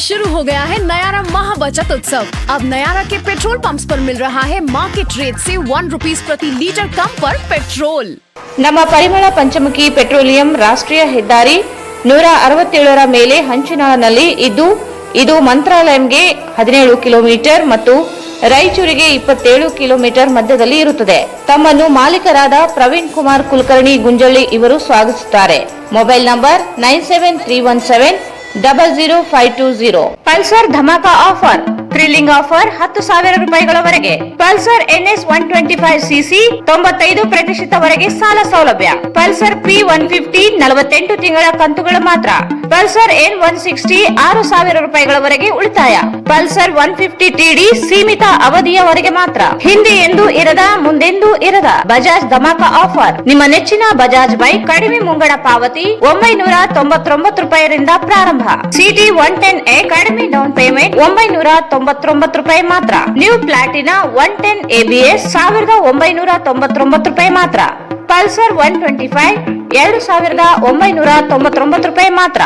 शुरू हो गया है नयारा महा बचत उत्सव। अब नयारा के पेट्रोल पंप्स पर मिल रहा है मार्केट रेट से ₹1 प्रति लीटर कम पर पेट्रोल। ನಮ್ಮ ಪರಿಮಳ ಪಂಚಮುಖಿ ಪೆಟ್ರೋಲಿಯಂ ರಾಷ್ಟ್ರೀಯ ಹೆದ್ದಾರಿ 167ರ ಮೇಲೆ ಹಂಚಿನಾಳನಲ್ಲಿ ಇದ್ದು ಇದು ಮಂತ್ರಾಲಯಂಗೆ 17 ಕಿಲೋಮೀಟರ್ ಮತ್ತು ರಾಯಚೂರಿಗೆ 27 ಕಿಲೋಮೀಟರ್ ಮಧ್ಯದಲ್ಲಿ ಇರುತ್ತದೆ. ತಮ್ಮನ್ನು ಮಾಲೀಕರಾದ ಪ್ರವೀಣ್ ಕುಮಾರ್ ಕುಲಕರ್ಣಿ ಗುಂಜಳ್ಳಿ ಇವರು ಸ್ವಾಗತಿಸುತ್ತಾರೆ. Mobile number 9731700520. ಪಲ್ಸರ್ ಧಮಾಕ ಆಫರ್, ಥ್ರಿಲ್ಲಿಂಗ್ ಆಫರ್ 10,000 ರೂಪಾಯಿಗಳವರೆಗೆ. ಪಲ್ಸರ್ NS 125cc 95% ಸಾಲ ಸೌಲಭ್ಯ. ಪಲ್ಸರ್ P150 48 ತಿಂಗಳ ಕಂತುಗಳು ಮಾತ್ರ. ಪಲ್ಸರ್ N160 6,000 ರೂಪಾಯಿಗಳವರೆಗೆ ಉಳಿತಾಯ. ಪಲ್ಸರ್ 150 TD ಸೀಮಿತ ಅವಧಿಯವರೆಗೆ ಮಾತ್ರ. ಹಿಂದೆ ಎಂದು ಇರದ, ಮುಂದೆಂದೂ ಇರದ ಬಜಾಜ್ ಧಮಾಕ ಆಫರ್. ನಿಮ್ಮ ನೆಚ್ಚಿನ ಬಜಾಜ್ ಬೈಕ್ ಕಡಿಮೆ ಮುಂಗಡ ಪಾವತಿ 999 ರೂಪಾಯಿರಿಂದ ಪ್ರಾರಂಭ. ಸಿಟಿ 110A ಕಡಿಮೆ ಡೌನ್ ಪೇಮೆಂಟ್ 999 ರೂಪಾಯಿ ಮಾತ್ರ. ನ್ಯೂ ಪ್ಲಾಟಿನಾ 110 ABS 1999 ರೂಪಾಯಿ ಮಾತ್ರ. ಪಲ್ಸರ್ 125 2,999 ರೂಪಾಯಿ ಮಾತ್ರ.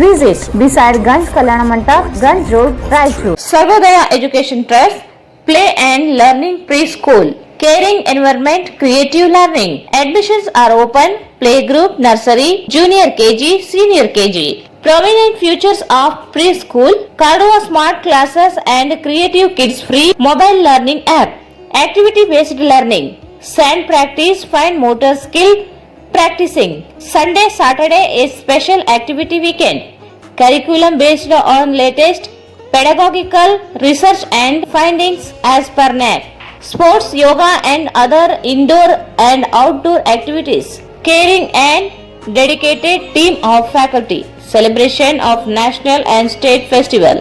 Visit beside Ganj Kalyana Mandap, Ganj Road, Raichur. Sarvodaya Education Trust, Play and Learning Preschool. Caring environment, creative learning. Admissions are open. Playgroup, nursery, junior KG, senior KG. Prominent futures of preschool. Cardova Smart Classes and Creative Kids Free Mobile Learning App. Activity based learning. Sand practice, fine motor skill practicing. Sunday, Saturday is special activity weekend. Curriculum based on latest pedagogical research and findings as per NAAC. Sports, yoga and other indoor and outdoor activities. Caring and dedicated team of faculty. Celebration of national and state festival.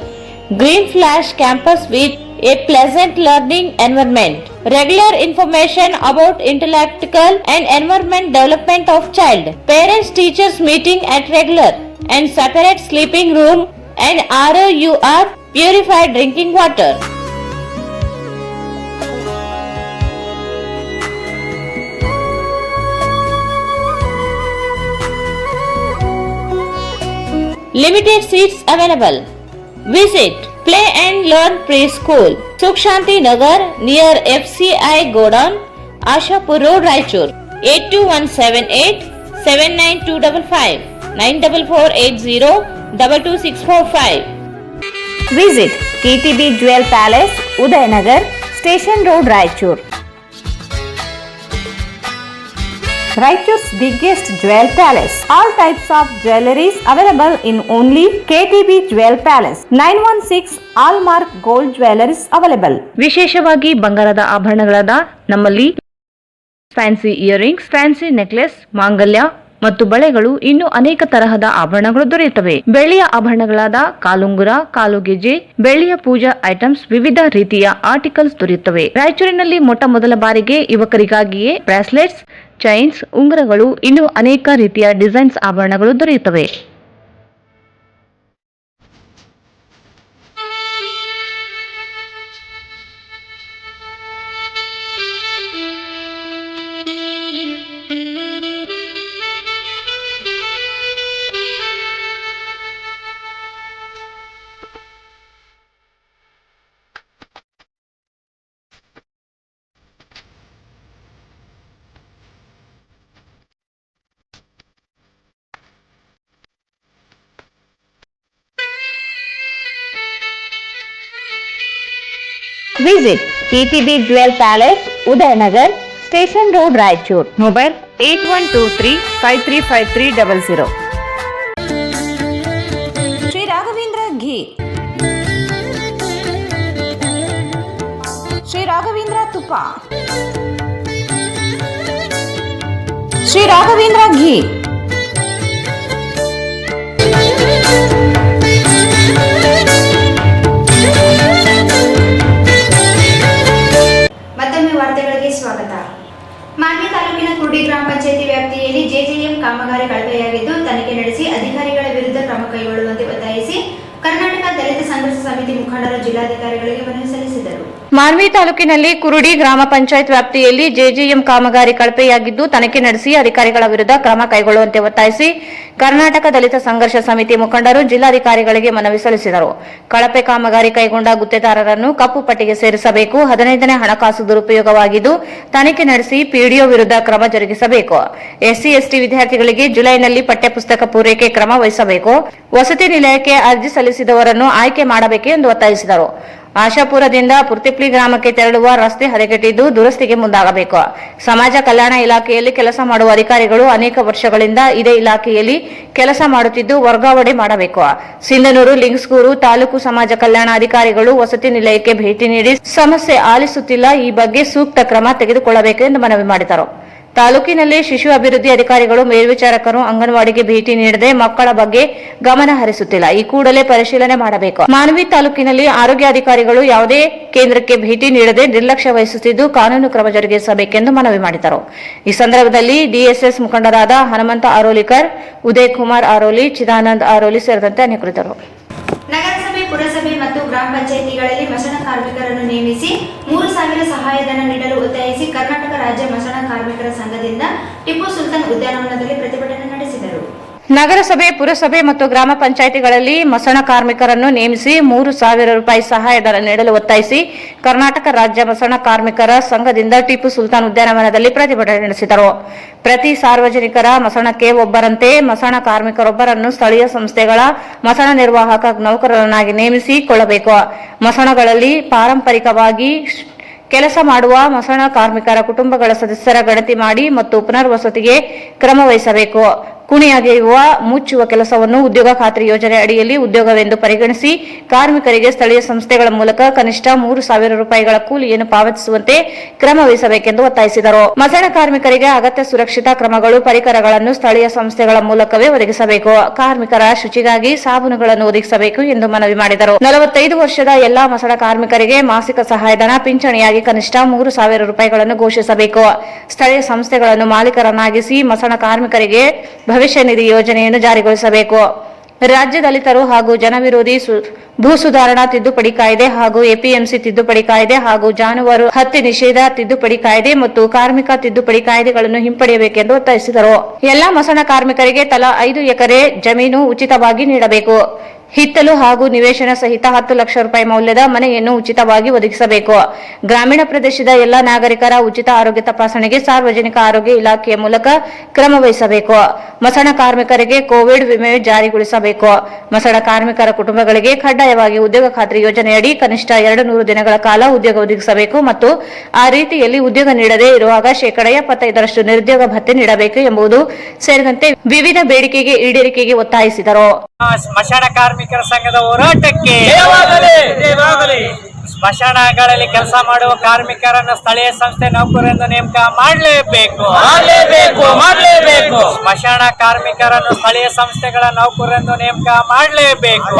Green Flash campus with a pleasant learning environment. Regular information about intellectual and environment development of child. Parents teachers meeting at regular and separate sleeping room and ROUR purified drinking water. Limited seats available. Visit Play and Learn Preschool, Sukh Shanti Nagar near FCI Godown, Ashapur Road, Raichur. 82178 79255 94480 22645. Visit KTB Jewel Palace, Udayanagar, Station Road, Raichur. Raichur's biggest jewel palace. All types of jewelries available in only KTB Jewel Palace. 916 Allmark Gold Jewelries available. ವಿಶೇಷವಾಗಿ ಬಂಗಾರದ ಆಭರಣಗಳಾದ ನಮ್ಮಲ್ಲಿ fancy earrings, fancy necklace, ಮಾಂಗಲ್ಯ ಮತ್ತು ಬಳೆಗಳು ಇನ್ನೂ ಅನೇಕ ತರಹದ ಆಭರಣಗಳು ದೊರೆಯುತ್ತವೆ. ಬೆಳ್ಳಿಯ ಆಭರಣಗಳಾದ ಕಾಲುಂಗುರ, ಕಾಲುಗೆಜೆ, ಬೆಳ್ಳಿಯ ಪೂಜಾ ಐಟಮ್ಸ್, ವಿವಿಧ ರೀತಿಯ ಆರ್ಟಿಕಲ್ಸ್ ದೊರೆಯುತ್ತವೆ. ರಾಯಚೂರಿನಲ್ಲಿ ಮೊಟ್ಟ ಮೊದಲ ಬಾರಿಗೆ ಯುವಕರಿಗಾಗಿಯೇ ಬ್ರಾಸ್ಲೆಟ್ಸ್, ಚೈನ್ಸ್, ಉಂಗುರಗಳು, ಇನ್ನೂ ಅನೇಕ ರೀತಿಯ ಡಿಸೈನ್ಸ್ ಆಭರಣಗಳು ದೊರೆಯುತ್ತವೆ. Visit KTB Jewel Palace, Udayanagar, Station Road, Raichur. Mobile 8123535300. Sri Raghavendra Ghee, Sri Raghavendra Tupa, Sri Raghavendra Ghee. ಮತ್ತೊಮ್ಮೆ ವಾರ್ತೆಗಳಿಗೆ ಸ್ವಾಗತ. ಮಾನ್ವಿ ತಾಲೂಕಿನ ಕುರ್ಡಿ ಗ್ರಾಮ ಪಂಚಾಯಿತಿ ವ್ಯಾಪ್ತಿಯಲ್ಲಿ ಜೆಜೆಎಂ ಕಾಮಗಾರಿ ಕಳಪೆಯಾಗಿದ್ದು ತನಿಖೆ ನಡೆಸಿ ಅಧಿಕಾರಿಗಳ ವಿರುದ್ಧ ಕ್ರಮ ಕೈಗೊಳ್ಳುವಂತೆ ಒತ್ತಾಯಿಸಿ ಕರ್ನಾಟಕ ದಲಿತ ಸಂಘರ್ಷ ಸಮಿತಿ ಮುಖಂಡರು ಜಿಲ್ಲಾಧಿಕಾರಿಗಳಿಗೆ ಮನವಿ ಸಲ್ಲಿಸಿದರು. ಮಾನ್ವಿ ತಾಲೂಕಿನಲ್ಲಿ ಕುರುಡಿ ಗ್ರಾಮ ಪಂಚಾಯತ್ ವ್ಯಾಪ್ತಿಯಲ್ಲಿ ಜೆಜೆಎಂ ಕಾಮಗಾರಿ ಕಳಪೆಯಾಗಿದ್ದು ತನಿಖೆ ನಡೆಸಿ ಅಧಿಕಾರಿಗಳ ವಿರುದ್ಧ ಕ್ರಮ ಕೈಗೊಳ್ಳುವಂತೆ ಒತ್ತಾಯಿಸಿ ಕರ್ನಾಟಕ ದಲಿತ ಸಂಘರ್ಷ ಸಮಿತಿ ಮುಖಂಡರು ಜಿಲ್ಲಾಧಿಕಾರಿಗಳಿಗೆ ಮನವಿ ಸಲ್ಲಿಸಿದರು. ಕಳಪೆ ಕಾಮಗಾರಿ ಕೈಗೊಂಡ ಗುತ್ತೇದಾರರನ್ನು ಕಪ್ಪು ಪಟ್ಟಿಗೆ ಸೇರಿಸಬೇಕು. 15ನೇ ಹಣಕಾಸು ದುರುಪಯೋಗವಾಗಿದ್ದು ತನಿಖೆ ನಡೆಸಿ ಪಿಡಿಒ ವಿರುದ್ಧ ಕ್ರಮ ಜರುಗಿಸಬೇಕು. ಎಸ್ಸಿ ಎಸ್ಟಿ ವಿದ್ಯಾರ್ಥಿಗಳಿಗೆ ಜುಲೈನಲ್ಲಿ ಪಠ್ಯಪುಸ್ತಕ ಪೂರೈಕೆ ಕ್ರಮ ವಹಿಸಬೇಕು. ವಸತಿ ನಿಲಯಕ್ಕೆ ಅರ್ಜಿ ಸಲ್ಲಿಸಿದವರನ್ನು ಆಯ್ಕೆ ಮಾಡಬೇಕು ಎಂದು ಒತ್ತಾಯಿಸಿದರು. ಆಶಾಪುರದಿಂದ ಪುರ್ತಿಪ್ಲಿ ಗ್ರಾಮಕ್ಕೆ ತೆರಳುವ ರಸ್ತೆ ಹದಗೆಟ್ಟಿದ್ದು ದುರಸ್ತಿಗೆ ಮುಂದಾಗಬೇಕು. ಸಮಾಜ ಕಲ್ಯಾಣ ಇಲಾಖೆಯಲ್ಲಿ ಕೆಲಸ ಮಾಡುವ ಅಧಿಕಾರಿಗಳು ಅನೇಕ ವರ್ಷಗಳಿಂದ ಇದೇ ಇಲಾಖೆಯಲ್ಲಿ ಕೆಲಸ ಮಾಡುತ್ತಿದ್ದು ವರ್ಗಾವಣೆ ಮಾಡಬೇಕು. ಸಿಂಧನೂರು ಲಿಂಗಸ್ಗೂರು ತಾಲೂಕು ಸಮಾಜ ಕಲ್ಯಾಣ ಅಧಿಕಾರಿಗಳು ವಸತಿ ನಿಲಯಕ್ಕೆ ಭೇಟಿ ನೀಡಿ ಸಮಸ್ಯೆ ಆಲಿಸುತ್ತಿಲ್ಲ. ಈ ಬಗ್ಗೆ ಸೂಕ್ತ ಕ್ರಮ ತೆಗೆದುಕೊಳ್ಳಬೇಕು ಎಂದು ಮನವಿ ಮಾಡಿದರು. ತಾಲೂಕಿನಲ್ಲಿ ಶಿಶು ಅಭಿವೃದ್ಧಿ ಅಧಿಕಾರಿಗಳು ಮೇಲ್ವಿಚಾರಕರು ಅಂಗನವಾಡಿಗೆ ಭೇಟಿ ನೀಡದೆ ಮಕ್ಕಳ ಬಗ್ಗೆ ಗಮನ ಹರಿಸುತ್ತಿಲ್ಲ. ಈ ಕೂಡಲೇ ಪರಿಶೀಲನೆ ಮಾಡಬೇಕು. ಮಾನ್ವಿ ತಾಲೂಕಿನಲ್ಲಿ ಆರೋಗ್ಯಾಧಿಕಾರಿಗಳು ಯಾವುದೇ ಕೇಂದ್ರಕ್ಕೆ ಭೇಟಿ ನೀಡದೆ ನಿರ್ಲಕ್ಷ್ಯ ವಹಿಸುತ್ತಿದ್ದು ಕಾನೂನು ಕ್ರಮ ಜರುಗಿಸಬೇಕೆಂದು ಮನವಿ ಮಾಡಿದರು. ಈ ಸಂದರ್ಭದಲ್ಲಿ ಡಿಎಸ್ಎಸ್ ಮುಖಂಡರಾದ ಹನುಮಂತ ಆರೋಲಿಕರ್, ಉದಯ್ ಕುಮಾರ್ ಆರೋಲಿ, ಚಿದಾನಂದ್ ಆರೋಲಿ ಸೇರಿದಂತೆ ಅನೇಕರಿದ್ದರು. ನಗರಸಭೆ, ಪುರಸಭೆ ಮತ್ತು ಗ್ರಾಮ ಪಂಚಾಯಿತಿಗಳಲ್ಲಿ ಮಸಣ ಕಾರ್ಮಿಕರನ್ನು ನೇಮಿಸಿ 3,000 ಸಹಾಯಧನ ನೀಡಲು ಒತ್ತಾಯಿಸಿ ಕರ್ನಾಟಕ ರಾಜ್ಯ ಮಸಣ ಕಾರ್ಮಿಕರ ಸಂಘದಿಂದ ಟಿಪ್ಪು ಸುಲ್ತಾನ್ ಉದ್ಯಾನವನದಲ್ಲಿ ಪ್ರತಿಭಟನೆ ನಡೆಸಿದರು. ನಗರಸಭೆ, ಪುರಸಭೆ ಮತ್ತು ಗ್ರಾಮ ಪಂಚಾಯಿತಿಗಳಲ್ಲಿ ಮಸಣ ಕಾರ್ಮಿಕರನ್ನು ನೇಮಿಸಿ 3,000 ರೂಪಾಯಿ ಸಹಾಯಧನ ನೀಡಲು ಒತ್ತಾಯಿಸಿ ಕರ್ನಾಟಕ ರಾಜ್ಯ ಮಸಣ ಕಾರ್ಮಿಕರ ಸಂಘದಿಂದ ಟಿಪ್ಪು ಸುಲ್ತಾನ್ ಉದ್ಯಾನವನದಲ್ಲಿ ಪ್ರತಿಭಟನೆ ನಡೆಸಿದರು. ಪ್ರತಿ ಸಾರ್ವಜನಿಕರ ಮಸಣಕ್ಕೆ ಒಬ್ಬರಂತೆ ಮಸಣ ಕಾರ್ಮಿಕರೊಬ್ಬರನ್ನು ಸ್ಥಳೀಯ ಸಂಸ್ಥೆಗಳ ಮಸಣ ನಿರ್ವಾಹಕ ನೌಕರರನ್ನಾಗಿ ನೇಮಿಸಿಕೊಳ್ಳಬೇಕು. ಮಸಣಗಳಲ್ಲಿ ಪಾರಂಪರಿಕವಾಗಿ ಕೆಲಸ ಮಾಡುವ ಮಸಣ ಕಾರ್ಮಿಕರ ಕುಟುಂಬಗಳ ಸದಸ್ಯರ ಗಣತಿ ಮಾಡಿ ಮತ್ತು ಪುನರ್ವಸತಿಗೆ ಕ್ರಮ ವಹಿಸಬೇಕು. ಕುಣಿಯಾಗಿರುವ ಮುಚ್ಚುವ ಕೆಲಸವನ್ನು ಉದ್ಯೋಗ ಖಾತ್ರಿ ಯೋಜನೆ ಅಡಿಯಲ್ಲಿ ಉದ್ಯೋಗವೆಂದು ಪರಿಗಣಿಸಿ ಕಾರ್ಮಿಕರಿಗೆ ಸ್ಥಳೀಯ ಸಂಸ್ಥೆಗಳ ಮೂಲಕ ಕನಿಷ್ಠ 3,000 ರೂಪಾಯಿಗಳ ಕೂಲಿಯನ್ನು ಪಾವತಿಸುವಂತೆ ಕ್ರಮ ವಹಿಸಬೇಕೆಂದು ಒತ್ತಾಯಿಸಿದರು. ಮಸಣ ಕಾರ್ಮಿಕರಿಗೆ ಅಗತ್ಯ ಸುರಕ್ಷತಾ ಕ್ರಮಗಳು, ಪರಿಕರಗಳನ್ನು ಸ್ಥಳೀಯ ಸಂಸ್ಥೆಗಳ ಮೂಲಕವೇ ಒದಗಿಸಬೇಕು. ಕಾರ್ಮಿಕರ ಶುಚಿಗಾಗಿ ಸಾಬೂನುಗಳನ್ನು ಒದಗಿಸಬೇಕು ಎಂದು ಮನವಿ ಮಾಡಿದರು. 45 ವರ್ಷದ ಎಲ್ಲಾ ಮಸಣ ಕಾರ್ಮಿಕರಿಗೆ ಮಾಸಿಕ ಸಹಾಯಧನ ಪಿಂಚಣಿಯಾಗಿ ಕನಿಷ್ಠ 3,000 ರೂಪಾಯಿಗಳನ್ನು ಘೋಷಿಸಬೇಕು. ಸ್ಥಳೀಯ ಸಂಸ್ಥೆಗಳನ್ನು ಮಾಲೀಕರನ್ನಾಗಿಸಿ ಮಸಣ ಕಾರ್ಮಿಕರಿಗೆ ಭವಿಷ್ಯ ನಿಧಿ ಯೋಜನೆಯನ್ನು ಜಾರಿಗೊಳಿಸಬೇಕು. ರಾಜ್ಯ ದಲಿತರು ಹಾಗೂ ಜನವಿರೋಧಿ ಭೂ ಸುಧಾರಣಾ ತಿದ್ದುಪಡಿ ಕಾಯ್ದೆ ಹಾಗೂ ಎಪಿಎಂಸಿ ತಿದ್ದುಪಡಿ ಕಾಯ್ದೆ ಹಾಗೂ ಜಾನುವಾರು ಹತ್ಯೆ ನಿಷೇಧ ತಿದ್ದುಪಡಿ ಕಾಯ್ದೆ ಮತ್ತು ಕಾರ್ಮಿಕ ತಿದ್ದುಪಡಿ ಕಾಯ್ದೆಗಳನ್ನು ಹಿಂಪಡೆಯಬೇಕೆಂದು ಒತ್ತಾಯಿಸಿದರು. ಎಲ್ಲಾ ಮಸಣ ಕಾರ್ಮಿಕರಿಗೆ ತಲಾ 5 ಎಕರೆ ಜಮೀನು ಉಚಿತವಾಗಿ ನೀಡಬೇಕು. ಹಿತ್ತಲು ಹಾಗೂ ನಿವೇಶನ ಸಹಿತ 10 ಲಕ್ಷ ರೂಪಾಯಿ ಮೌಲ್ಯದ ಮನೆಯನ್ನು ಉಚಿತವಾಗಿ ಒದಗಿಸಬೇಕು. ಗ್ರಾಮೀಣ ಪ್ರದೇಶದ ಎಲ್ಲಾ ನಾಗರಿಕರ ಉಚಿತ ಆರೋಗ್ಯ ತಪಾಸಣೆಗೆ ಸಾರ್ವಜನಿಕ ಆರೋಗ್ಯ ಇಲಾಖೆಯ ಮೂಲಕ ಕ್ರಮ ವಹಿಸಬೇಕು. ಮಸಣ ಕಾರ್ಮಿಕರಿಗೆ ಕೋವಿಡ್ ವಿಮೆ ಜಾರಿಗೊಳಿಸಬೇಕು. ಮಸಣ ಕಾರ್ಮಿಕರ ಕುಟುಂಬಗಳಿಗೆ ಕಡ್ಡಾಯವಾಗಿ ಉದ್ಯೋಗ ಖಾತ್ರಿ ಯೋಜನೆಯಡಿ ಕನಿಷ್ಠ 200 ದಿನಗಳ ಕಾಲ ಉದ್ಯೋಗ ಒದಗಿಸಬೇಕು ಮತ್ತು ಆ ರೀತಿಯಲ್ಲಿ ಉದ್ಯೋಗ ನೀಡದೇ ಇರುವಾಗ 75% ನಿರುದ್ಯೋಗ ಭತ್ಯೆ ನೀಡಬೇಕು ಎಂಬುದು ಸೇರಿದಂತೆ ವಿವಿಧ ಬೇಡಿಕೆಗೆ ಈಡೇರಿಕೆಗೆ ಒತ್ತಾಯಿಸಿದರು. ಸ್ಮಶಾನ ಕಾರ್ಮಿಕರ ಸಂಘದ ಹೋರಾಟಕ್ಕೆ ಸ್ಮಶಾನಗಳಲ್ಲಿ ಕೆಲಸ ಮಾಡುವ ಕಾರ್ಮಿಕರನ್ನು ಸ್ಥಳೀಯ ಸಂಸ್ಥೆ ನೌಕರರನ್ನು ನೇಮಕ ಮಾಡಲೇಬೇಕು. ಸ್ಮಶಾನ ಕಾರ್ಮಿಕರನ್ನು ಸ್ಥಳೀಯ ಸಂಸ್ಥೆಗಳ ನೌಕರರನ್ನು ನೇಮಕ ಮಾಡಲೇಬೇಕು.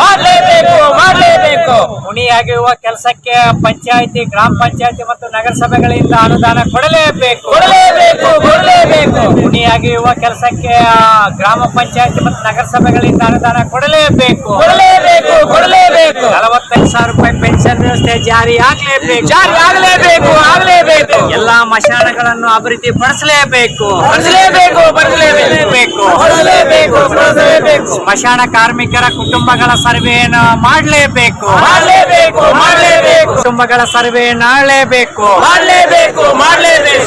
ಉಣಿಯಾಗಿರುವ ಕೆಲಸಕ್ಕೆ ಪಂಚಾಯಿತಿ, ಗ್ರಾಮ ಪಂಚಾಯಿತಿ ಮತ್ತು ನಗರಸಭೆಗಳಿಂದ ಅನುದಾನ ಕೊಡಲೇಬೇಕು. ಉಣಿಯಾಗಿರುವ ಕೆಲಸಕ್ಕೆ ಗ್ರಾಮ ಪಂಚಾಯಿತಿ ಮತ್ತು ನಗರಸಭೆಗಳಿಂದ ಅನುದಾನ ಕೊಡಲೇಬೇಕು. 45,000 ರೂಪಾಯಿ ಪೆನ್ಷನ್ ವ್ಯವಸ್ಥೆ ಜಾರಿ ಆಗಲೇಬೇಕು. ಎಲ್ಲಾ ಮಶಾನಗಳನ್ನು ಅಭಿವೃದ್ಧಿ ಪಡಿಸಲೇಬೇಕು. ಸ್ಮಶಾನ ಕಾರ್ಮಿಕರ ಕುಟುಂಬಗಳ ಸರ್ವೆಯನ್ನು ಮಾಡಲೇಬೇಕು. ಕುಟುಂಬಗಳ ಸರ್ವೆ ಮಾಡಲೇಬೇಕು.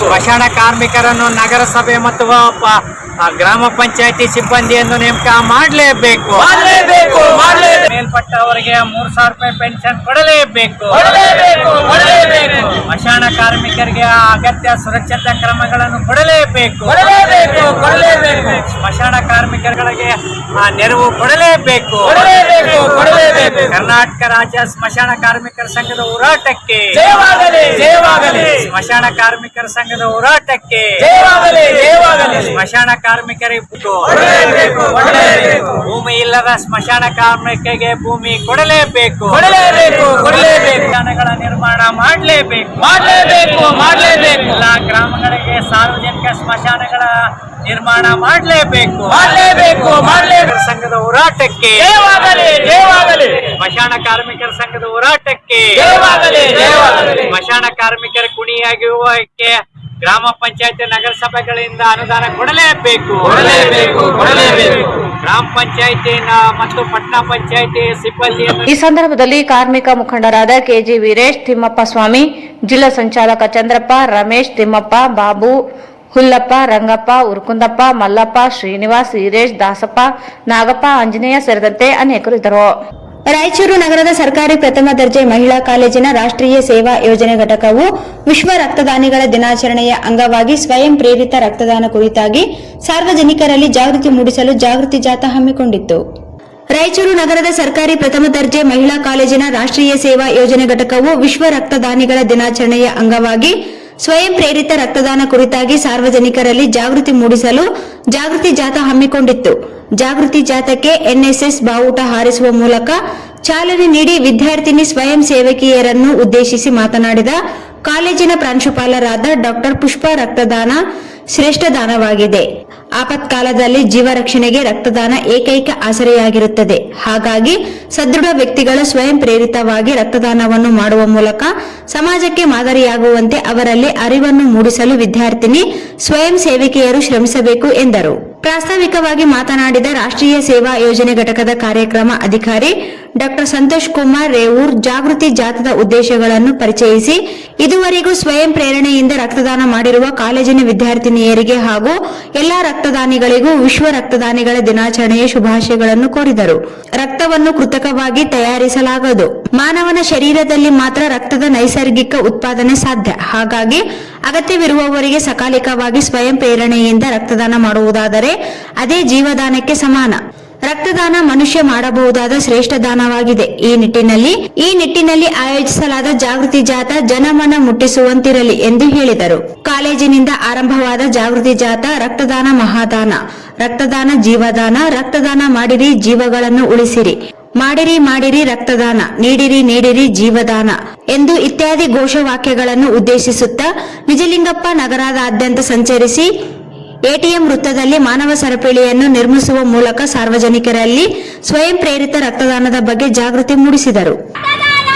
ಸ್ಮಶಾನ ಕಾರ್ಮಿಕರನ್ನು ನಗರಸಭೆ ಮತ್ತು ಗ್ರಾಮ ಪಂಚಾಯತಿ ಸಿಬ್ಬಂದಿಯನ್ನು ನೇಮಕ ಮಾಡಲೇಬೇಕು. ಮೇಲ್ಪಟ್ಟವರಿಗೆ 3,000 ರೂಪಾಯಿ ಪೆನ್ಷನ್ ಕೊಡಲೇಬೇಕು. ಸ್ಮಶಾನ ಕಾರ್ಮಿಕರಿಗೆ ಅಗತ್ಯ ಸುರಕ್ಷತಾ ಕ್ರಮಗಳನ್ನು ಕೊಡಲೇಬೇಕು. ಸ್ಮಶಾನ ಕಾರ್ಮಿಕರಿಗೆ ನೆರವು ಕೊಡಲೇಬೇಕು. ಕರ್ನಾಟಕ ರಾಜ್ಯ ಸ್ಮಶಾನ ಕಾರ್ಮಿಕರ ಸಂಘದ ಹೋರಾಟಕ್ಕೆ ಸ್ಮಶಾನ ಕಾರ್ಮಿಕರ ಸಂಘದ ಹೋರಾಟಕ್ಕೆ ಸ್ಮಶಾನ ಕಾರ್ಮಿಕರಿಗೆ ಭೂಮಿ ಇಲ್ಲದ ಸ್ಮಶಾನ ಕಾರ್ಮಿಕರಿಗೆ ಭೂಮಿ ಕೊಡಲೇಬೇಕು. ಸ್ಮಶಾನಗಳ ನಿರ್ಮಾಣ ಮಾಡಲೇಬೇಕು. ಎಲ್ಲಾ ಗ್ರಾಮಗಳಿಗೆ ಸಾರ್ವಜನಿಕ ಸ್ಮಶಾನಗಳ ನಿರ್ಮಾಣ ಮಾಡಲೇಬೇಕು. ಸಂಘದ ಹೋರಾಟಕ್ಕೆ ಸ್ಮಶಾನ ಕಾರ್ಮಿಕರ ಸಂಘದ ಹೋರಾಟಕ್ಕೆ ನಿರ್ಮಾಣ ಕಾರ್ಮಿಕರ ಕುಣಿಯಾಗುವಕ್ಕೆ ಗ್ರಾಮ ಪಂಚಾಯತಿ ನಗರಸಭೆಗಳಿಂದ ಅನುದಾನ ಕೊಡಲೇಬೇಕು. ಗ್ರಾಮ ಪಂಚಾಯತಿ ಮತ್ತು ಪಟ್ಟಣ ಪಂಚಾಯತಿ ಸಿಬ್ಬಂದಿಯನ್ನು ಈ ಸಂದರ್ಭದಲ್ಲಿ ಕಾರ್ಮಿಕ ಮುಖಂಡರಾದ ಕೆಜಿ ವೀರೇಶ್, ತಿಮ್ಮಪ್ಪ ಸ್ವಾಮಿ, ಜಿಲ್ಲಾ ಸಂಚಾಲಕ ಚಂದ್ರಪ್ಪ, ರಮೇಶ್, ತಿಮ್ಮಪ್ಪ, ಬಾಬು, ಹುಲ್ಲಪ್ಪ, ರಂಗಪ್ಪ, ಉರ್ಕುಂದಪ್ಪ, ಮಲ್ಲಪ್ಪ, ಶ್ರೀನಿವಾಸ್, ವೀರೇಶ್, ದಾಸಪ್ಪ, ನಾಗಪ್ಪ, ಆಂಜನೇಯ ಸೇರಿದಂತೆ ಅನೇಕರು ಇದ್ದರು. ರಾಯಚೂರು ನಗರದ ಸರ್ಕಾರಿ ಪ್ರಥಮ ದರ್ಜೆ ಮಹಿಳಾ ಕಾಲೇಜಿನ ರಾಷ್ಟ್ರೀಯ ಸೇವಾ ಯೋಜನೆ ಘಟಕವು ವಿಶ್ವ ರಕ್ತದಾನಿಗಳ ದಿನಾಚರಣೆಯ ಅಂಗವಾಗಿ ಸ್ವಯಂ ಪ್ರೇರಿತ ರಕ್ತದಾನ ಕುರಿತಾಗಿ ಸಾರ್ವಜನಿಕರಲ್ಲಿ ಜಾಗೃತಿ ಮೂಡಿಸಲು ಜಾಗೃತಿ ಜಾಥಾ ಹಮ್ಮಿಕೊಂಡಿತ್ತು. ರಾಯಚೂರು ನಗರದ ಸರ್ಕಾರಿ ಪ್ರಥಮ ದರ್ಜೆ ಮಹಿಳಾ ಕಾಲೇಜಿನ ರಾಷ್ಟ್ರೀಯ ಸೇವಾ ಯೋಜನೆ ಘಟಕವು ವಿಶ್ವ ರಕ್ತದಾನಿಗಳ ದಿನಾಚರಣೆಯ ಅಂಗವಾಗಿ ಸ್ವಯಂ ಪ್ರೇರಿತ ರಕ್ತದಾನ ಕುರಿತಾಗಿ ಸಾರ್ವಜನಿಕರಲ್ಲಿ ಜಾಗೃತಿ ಮೂಡಿಸಲು ಜಾಗೃತಿ ಜಾಥಾ ಹಮ್ಮಿಕೊಂಡಿತ್ತು. ಜಾಗೃತಿ ಜಾಥಾಕ್ಕೆ ಎನ್ಎಸ್ಎಸ್ ಬಾವುಟ ಹಾರಿಸುವ ಮೂಲಕ ಚಾಲನೆ ನೀಡಿ ವಿದ್ಯಾರ್ಥಿನಿ ಸ್ವಯಂ ಸೇವಕಿಯರನ್ನು ಉದ್ದೇಶಿಸಿ ಮಾತನಾಡಿದ ಕಾಲೇಜಿನ ಪ್ರಾಂಶುಪಾಲರಾದ ಡಾಕ್ಟರ್ ಪುಷ್ಪಾ, ರಕ್ತದಾನ ಶ್ರೇಷ್ಠ ದಾನವಾಗಿದೆ. ಆಪತ್ಕಾಲದಲ್ಲಿ ಜೀವ ರಕ್ಷಣೆಗೆ ರಕ್ತದಾನ ಏಕೈಕ ಆಸರೆಯಾಗಿರುತ್ತದೆ. ಹಾಗಾಗಿ ಸದೃಢ ವ್ಯಕ್ತಿಗಳು ಸ್ವಯಂ ಪ್ರೇರಿತವಾಗಿ ರಕ್ತದಾನವನ್ನು ಮಾಡುವ ಮೂಲಕ ಸಮಾಜಕ್ಕೆ ಮಾದರಿಯಾಗುವಂತೆ ಅವರಲ್ಲಿ ಅರಿವನ್ನು ಮೂಡಿಸಲು ವಿದ್ಯಾರ್ಥಿನಿ ಸ್ವಯಂ ಸೇವಕಿಯರು ಶ್ರಮಿಸಬೇಕು ಎಂದರು. ಪ್ರಾಸ್ತಾವಿಕವಾಗಿ ಮಾತನಾಡಿದ ರಾಷ್ಟ್ರೀಯ ಸೇವಾ ಯೋಜನೆ ಘಟಕದ ಕಾರ್ಯಕ್ರಮ ಅಧಿಕಾರಿ ಡಾಕ್ಟರ್ ಸಂತೋಷ್ ಕುಮಾರ್ ರೇವೂರ್ ಜಾಗೃತಿ ಜಾಥಾದ ಉದ್ದೇಶಗಳನ್ನು ಪರಿಚಯಿಸಿ ಇದುವರೆಗೂ ಸ್ವಯಂ ಪ್ರೇರಣೆಯಿಂದ ರಕ್ತದಾನ ಮಾಡಿರುವ ಕಾಲೇಜಿನ ವಿದ್ಯಾರ್ಥಿನಿಯರಿಗೆ ಹಾಗೂ ಎಲ್ಲಾ ರಕ್ತದಾನಿಗಳಿಗೂ ವಿಶ್ವ ರಕ್ತದಾನಿಗಳ ದಿನಾಚರಣೆಯ ಶುಭಾಶಯಗಳನ್ನು ಕೋರಿದರು. ರಕ್ತವನ್ನು ಕೃತಕವಾಗಿ ತಯಾರಿಸಲಾಗದು. ಮಾನವನ ಶರೀರದಲ್ಲಿ ಮಾತ್ರ ರಕ್ತದ ನೈಸರ್ಗಿಕ ಉತ್ಪಾದನೆ ಸಾಧ್ಯ. ಹಾಗಾಗಿ ಅಗತ್ಯವಿರುವವರಿಗೆ ಸಕಾಲಿಕವಾಗಿ ಸ್ವಯಂ ಪ್ರೇರಣೆಯಿಂದ ರಕ್ತದಾನ ಮಾಡುವುದಾದರೆ ಅದೇ ಜೀವದಾನಕ್ಕೆ ಸಮಾನ. ರಕ್ತದಾನ ಮನುಷ್ಯ ಮಾಡಬಹುದಾದ ಶ್ರೇಷ್ಠ ದಾನವಾಗಿದೆ. ಈ ನಿಟ್ಟಿನಲ್ಲಿ ಆಯೋಜಿಸಲಾದ ಜಾಗೃತಿ ಜಾಥಾ ಜನಮನ ಮುಟ್ಟಿಸುವಂತಿರಲಿ ಎಂದು ಹೇಳಿದರು. ಕಾಲೇಜಿನಿಂದ ಆರಂಭವಾದ ಜಾಗೃತಿ ಜಾಥಾ ರಕ್ತದಾನ ಮಹಾದಾನ, ರಕ್ತದಾನ ಜೀವದಾನ, ರಕ್ತದಾನ ಮಾಡಿರಿ ಜೀವಗಳನ್ನು ಉಳಿಸಿರಿ, ಮಾಡಿರಿ ರಕ್ತದಾನ, ನೀಡಿರಿ ಜೀವದಾನ ಎಂದು ಇತ್ಯಾದಿ ಘೋಷವಾಕ್ಯಗಳನ್ನು ಉದ್ದೇಶಿಸುತ್ತಾ ನಿಜಲಿಂಗಪ್ಪ ನಗರದಾದ್ಯಂತ ಸಂಚರಿಸಿ ಎಟಿಎಂ ವೃತ್ತದಲ್ಲಿ ಮಾನವ ಸರಪಳಿಯನ್ನು ನಿರ್ಮಿಸುವ ಮೂಲಕ ಸಾರ್ವಜನಿಕರಲ್ಲಿ ಸ್ವಯಂ ಪ್ರೇರಿತ ರಕ್ತದಾನದ ಬಗ್ಗೆ ಜಾಗೃತಿ ಮೂಡಿಸಿದರು. ರಕ್ತದಾನ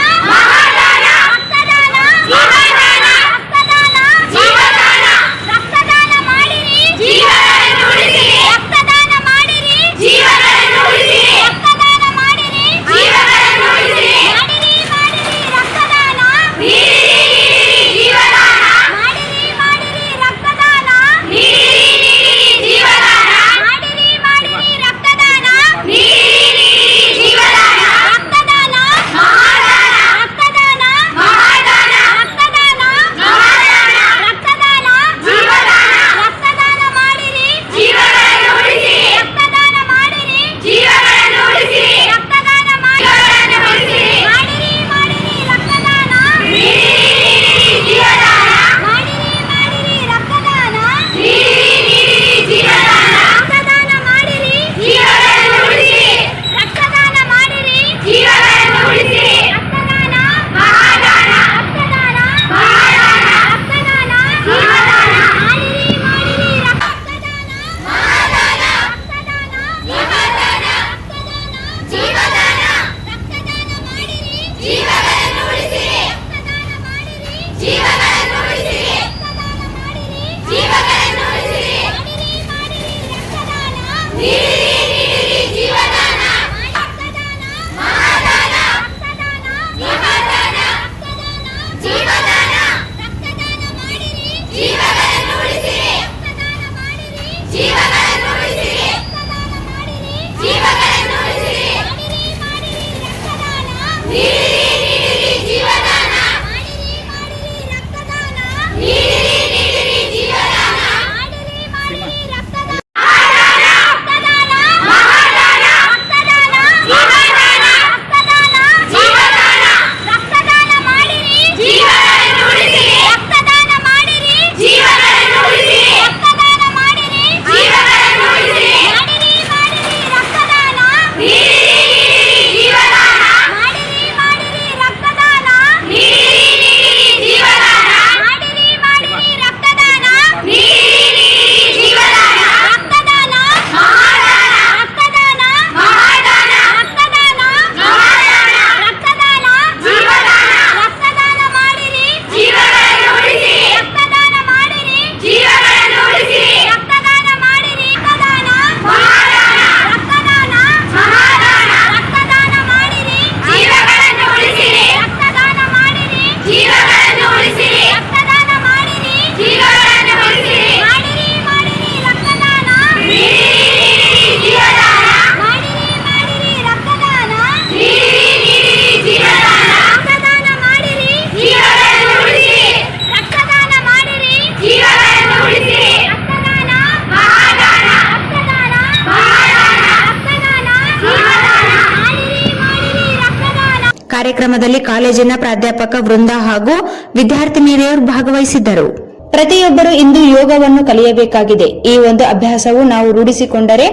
ಕಾರ್ಯಕ್ರಮದಲ್ಲಿ ಕಾಲೇಜಿನ ಪ್ರಾಧ್ಯಾಪಕ ವೃಂದ ಹಾಗೂ ವಿದ್ಯಾರ್ಥಿನಿಯರು ಭಾಗವಹಿಸಿದ್ದರು. ಪ್ರತಿಯೊಬ್ಬರು ಇಂದು ಯೋಗವನ್ನು ಕಲಿಯಬೇಕಾಗಿದೆ. ಈ ಒಂದು ಅಭ್ಯಾಸವು ನಾವು ರೂಢಿಸಿಕೊಂಡರೆ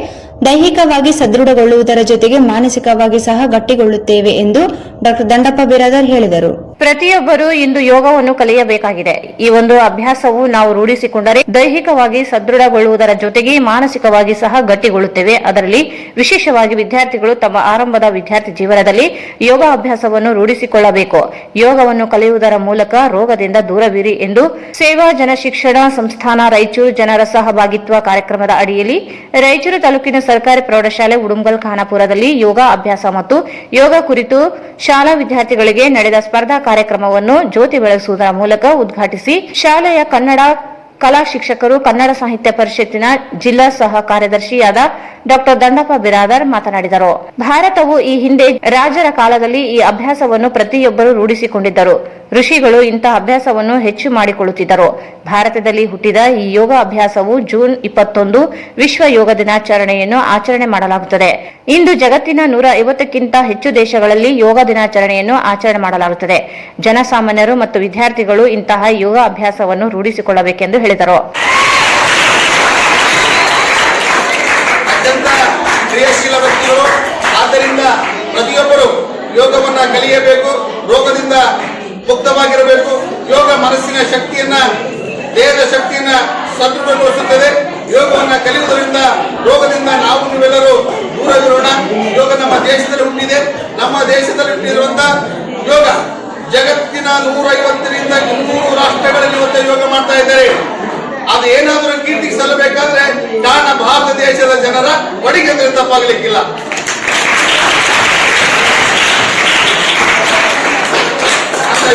ದೈಹಿಕವಾಗಿ ಸದೃಢಗೊಳ್ಳುವುದರ ಜೊತೆಗೆ ಮಾನಸಿಕವಾಗಿ ಸಹ ಗಟ್ಟಿಗೊಳ್ಳುತ್ತೇವೆ ಎಂದು ಡಾ ದಂಡಪ್ಪ ಬಿರಾದರ್ ಹೇಳಿದರು. ಪ್ರತಿಯೊಬ್ಬರು ಇಂದು ಯೋಗವನ್ನು ಕಲಿಯಬೇಕಾಗಿದೆ. ಈ ಒಂದು ಅಭ್ಯಾಸವು ನಾವು ರೂಢಿಸಿಕೊಂಡರೆ ದೈಹಿಕವಾಗಿ ಸದೃಢಗೊಳ್ಳುವುದರ ಜೊತೆಗೆ ಮಾನಸಿಕವಾಗಿ ಸಹ ಗಟ್ಟಿಗೊಳ್ಳುತ್ತೇವೆ. ಅದರಲ್ಲಿ ವಿಶೇಷವಾಗಿ ವಿದ್ಯಾರ್ಥಿಗಳು ತಮ್ಮ ಆರಂಭದ ವಿದ್ಯಾರ್ಥಿ ಜೀವನದಲ್ಲಿ ಯೋಗ ಅಭ್ಯಾಸವನ್ನು ರೂಢಿಸಿಕೊಳ್ಳಬೇಕು. ಯೋಗವನ್ನು ಕಲಿಯುವುದರ ಮೂಲಕ ರೋಗದಿಂದ ದೂರವಿರಿ ಎಂದು ಸೇವಾ ಜನಶಿಕ್ಷಣ ಸಂಸ್ಥಾನ ರಾಯಚೂರು ಜನರ ಸಹಭಾಗಿತ್ವ ಕಾರ್ಯಕ್ರಮದ ಅಡಿಯಲ್ಲಿ ರಾಯಚೂರು ತಾಲೂಕಿನ ಸರ್ಕಾರಿ ಪ್ರೌಢಶಾಲೆ ಉಡುಂಗಲ್ ಖಾನಾಪುರದಲ್ಲಿ ಯೋಗ ಅಭ್ಯಾಸ ಮತ್ತು ಯೋಗ ಕುರಿತು ಶಾಲಾ ವಿದ್ಯಾರ್ಥಿಗಳಿಗೆ ನಡೆದ ಸ್ಪರ್ಧಾ ಕಾರ್ಯಕ್ರಮವನ್ನು ಜ್ಯೋತಿ ಬೆಳಗಿಸುವುದರ ಮೂಲಕ ಉದ್ಘಾಟಿಸಿ ಶಾಲೆಯ ಕನ್ನಡ ಕಲಾ ಶಿಕ್ಷಕರು ಕನ್ನಡ ಸಾಹಿತ್ಯ ಪರಿಷತ್ತಿನ ಜಿಲ್ಲಾ ಸಹ ಕಾರ್ಯದರ್ಶಿಯಾದ ಡಾ ದಂಡಪ್ಪ ಬಿರಾದರ್ ಮಾತನಾಡಿದರು. ಭಾರತವು ಈ ಹಿಂದೆ ರಾಜರ ಕಾಲದಲ್ಲಿ ಈ ಅಭ್ಯಾಸವನ್ನು ಪ್ರತಿಯೊಬ್ಬರು ರೂಢಿಸಿಕೊಂಡಿದ್ದರು. ಋಷಿಗಳು ಇಂತಹ ಅಭ್ಯಾಸವನ್ನು ಹೆಚ್ಚು ಮಾಡಿಕೊಳ್ಳುತ್ತಿದ್ದರು. ಭಾರತದಲ್ಲಿ ಹುಟ್ಟಿದ ಈ ಯೋಗ ಅಭ್ಯಾಸವು ಜೂನ್ 21 ವಿಶ್ವ ಯೋಗ ದಿನಾಚರಣೆಯನ್ನು ಆಚರಣೆ ಮಾಡಲಾಗುತ್ತದೆ. ಇಂದು ಜಗತ್ತಿನ 150ಕ್ಕಿಂತ ಹೆಚ್ಚು ದೇಶಗಳಲ್ಲಿ ಯೋಗ ದಿನಾಚರಣೆಯನ್ನು ಆಚರಣೆ ಮಾಡಲಾಗುತ್ತದೆ. ಜನಸಾಮಾನ್ಯರು ಮತ್ತು ವಿದ್ಯಾರ್ಥಿಗಳು ಇಂತಹ ಯೋಗ ಅಭ್ಯಾಸವನ್ನು ರೂಢಿಸಿಕೊಳ್ಳಬೇಕೆಂದು ಹೇಳಿದರು. ಅತ್ಯಂತ ಕ್ರಿಯಾಶೀಲ ವ್ಯಕ್ತಿಗಳು, ಆದ್ದರಿಂದ ಪ್ರತಿಯೊಬ್ಬರು ಯೋಗವನ್ನ ಕಲಿಯಬೇಕು. ರೋಗದಿಂದ ಮುಕ್ತವಾಗಿರಬೇಕು. ಯೋಗ ಮನಸ್ಸಿನ ಶಕ್ತಿಯನ್ನ, ದೇಹದ ಶಕ್ತಿಯನ್ನ ಸದೃಢಗೊಳಿಸುತ್ತದೆ. ಯೋಗವನ್ನ ಕಲಿಯುವುದರಿಂದ ರೋಗದಿಂದ ನಾವು ನೀವೆಲ್ಲರೂ ದೂರವಿರೋಣ. ಯೋಗ ನಮ್ಮ ದೇಶದಲ್ಲಿ ಹುಟ್ಟಿದೆ. ನಮ್ಮ ದೇಶದಲ್ಲಿ ಹುಟ್ಟಿರುವಂತಹ ಯೋಗ ಜಗತ್ತಿನ 150ರಿಂದ 200 ರಾಷ್ಟ್ರಗಳಲ್ಲಿ ಇವತ್ತು ಯೋಗ ಮಾಡ್ತಾ ಇದ್ದಾರೆ. ಅದು ಏನಾದರೂ ಕೀರ್ತಿಗೆ ಸಲ್ಲಬೇಕಾದ್ರೆ ಕಾರಣ ಭಾರತ ದೇಶದ ಜನರ ಒಡಿಗೆ ಅಂದ್ರೆ ತಪ್ಪಾಗಲಿಕ್ಕಿಲ್ಲ.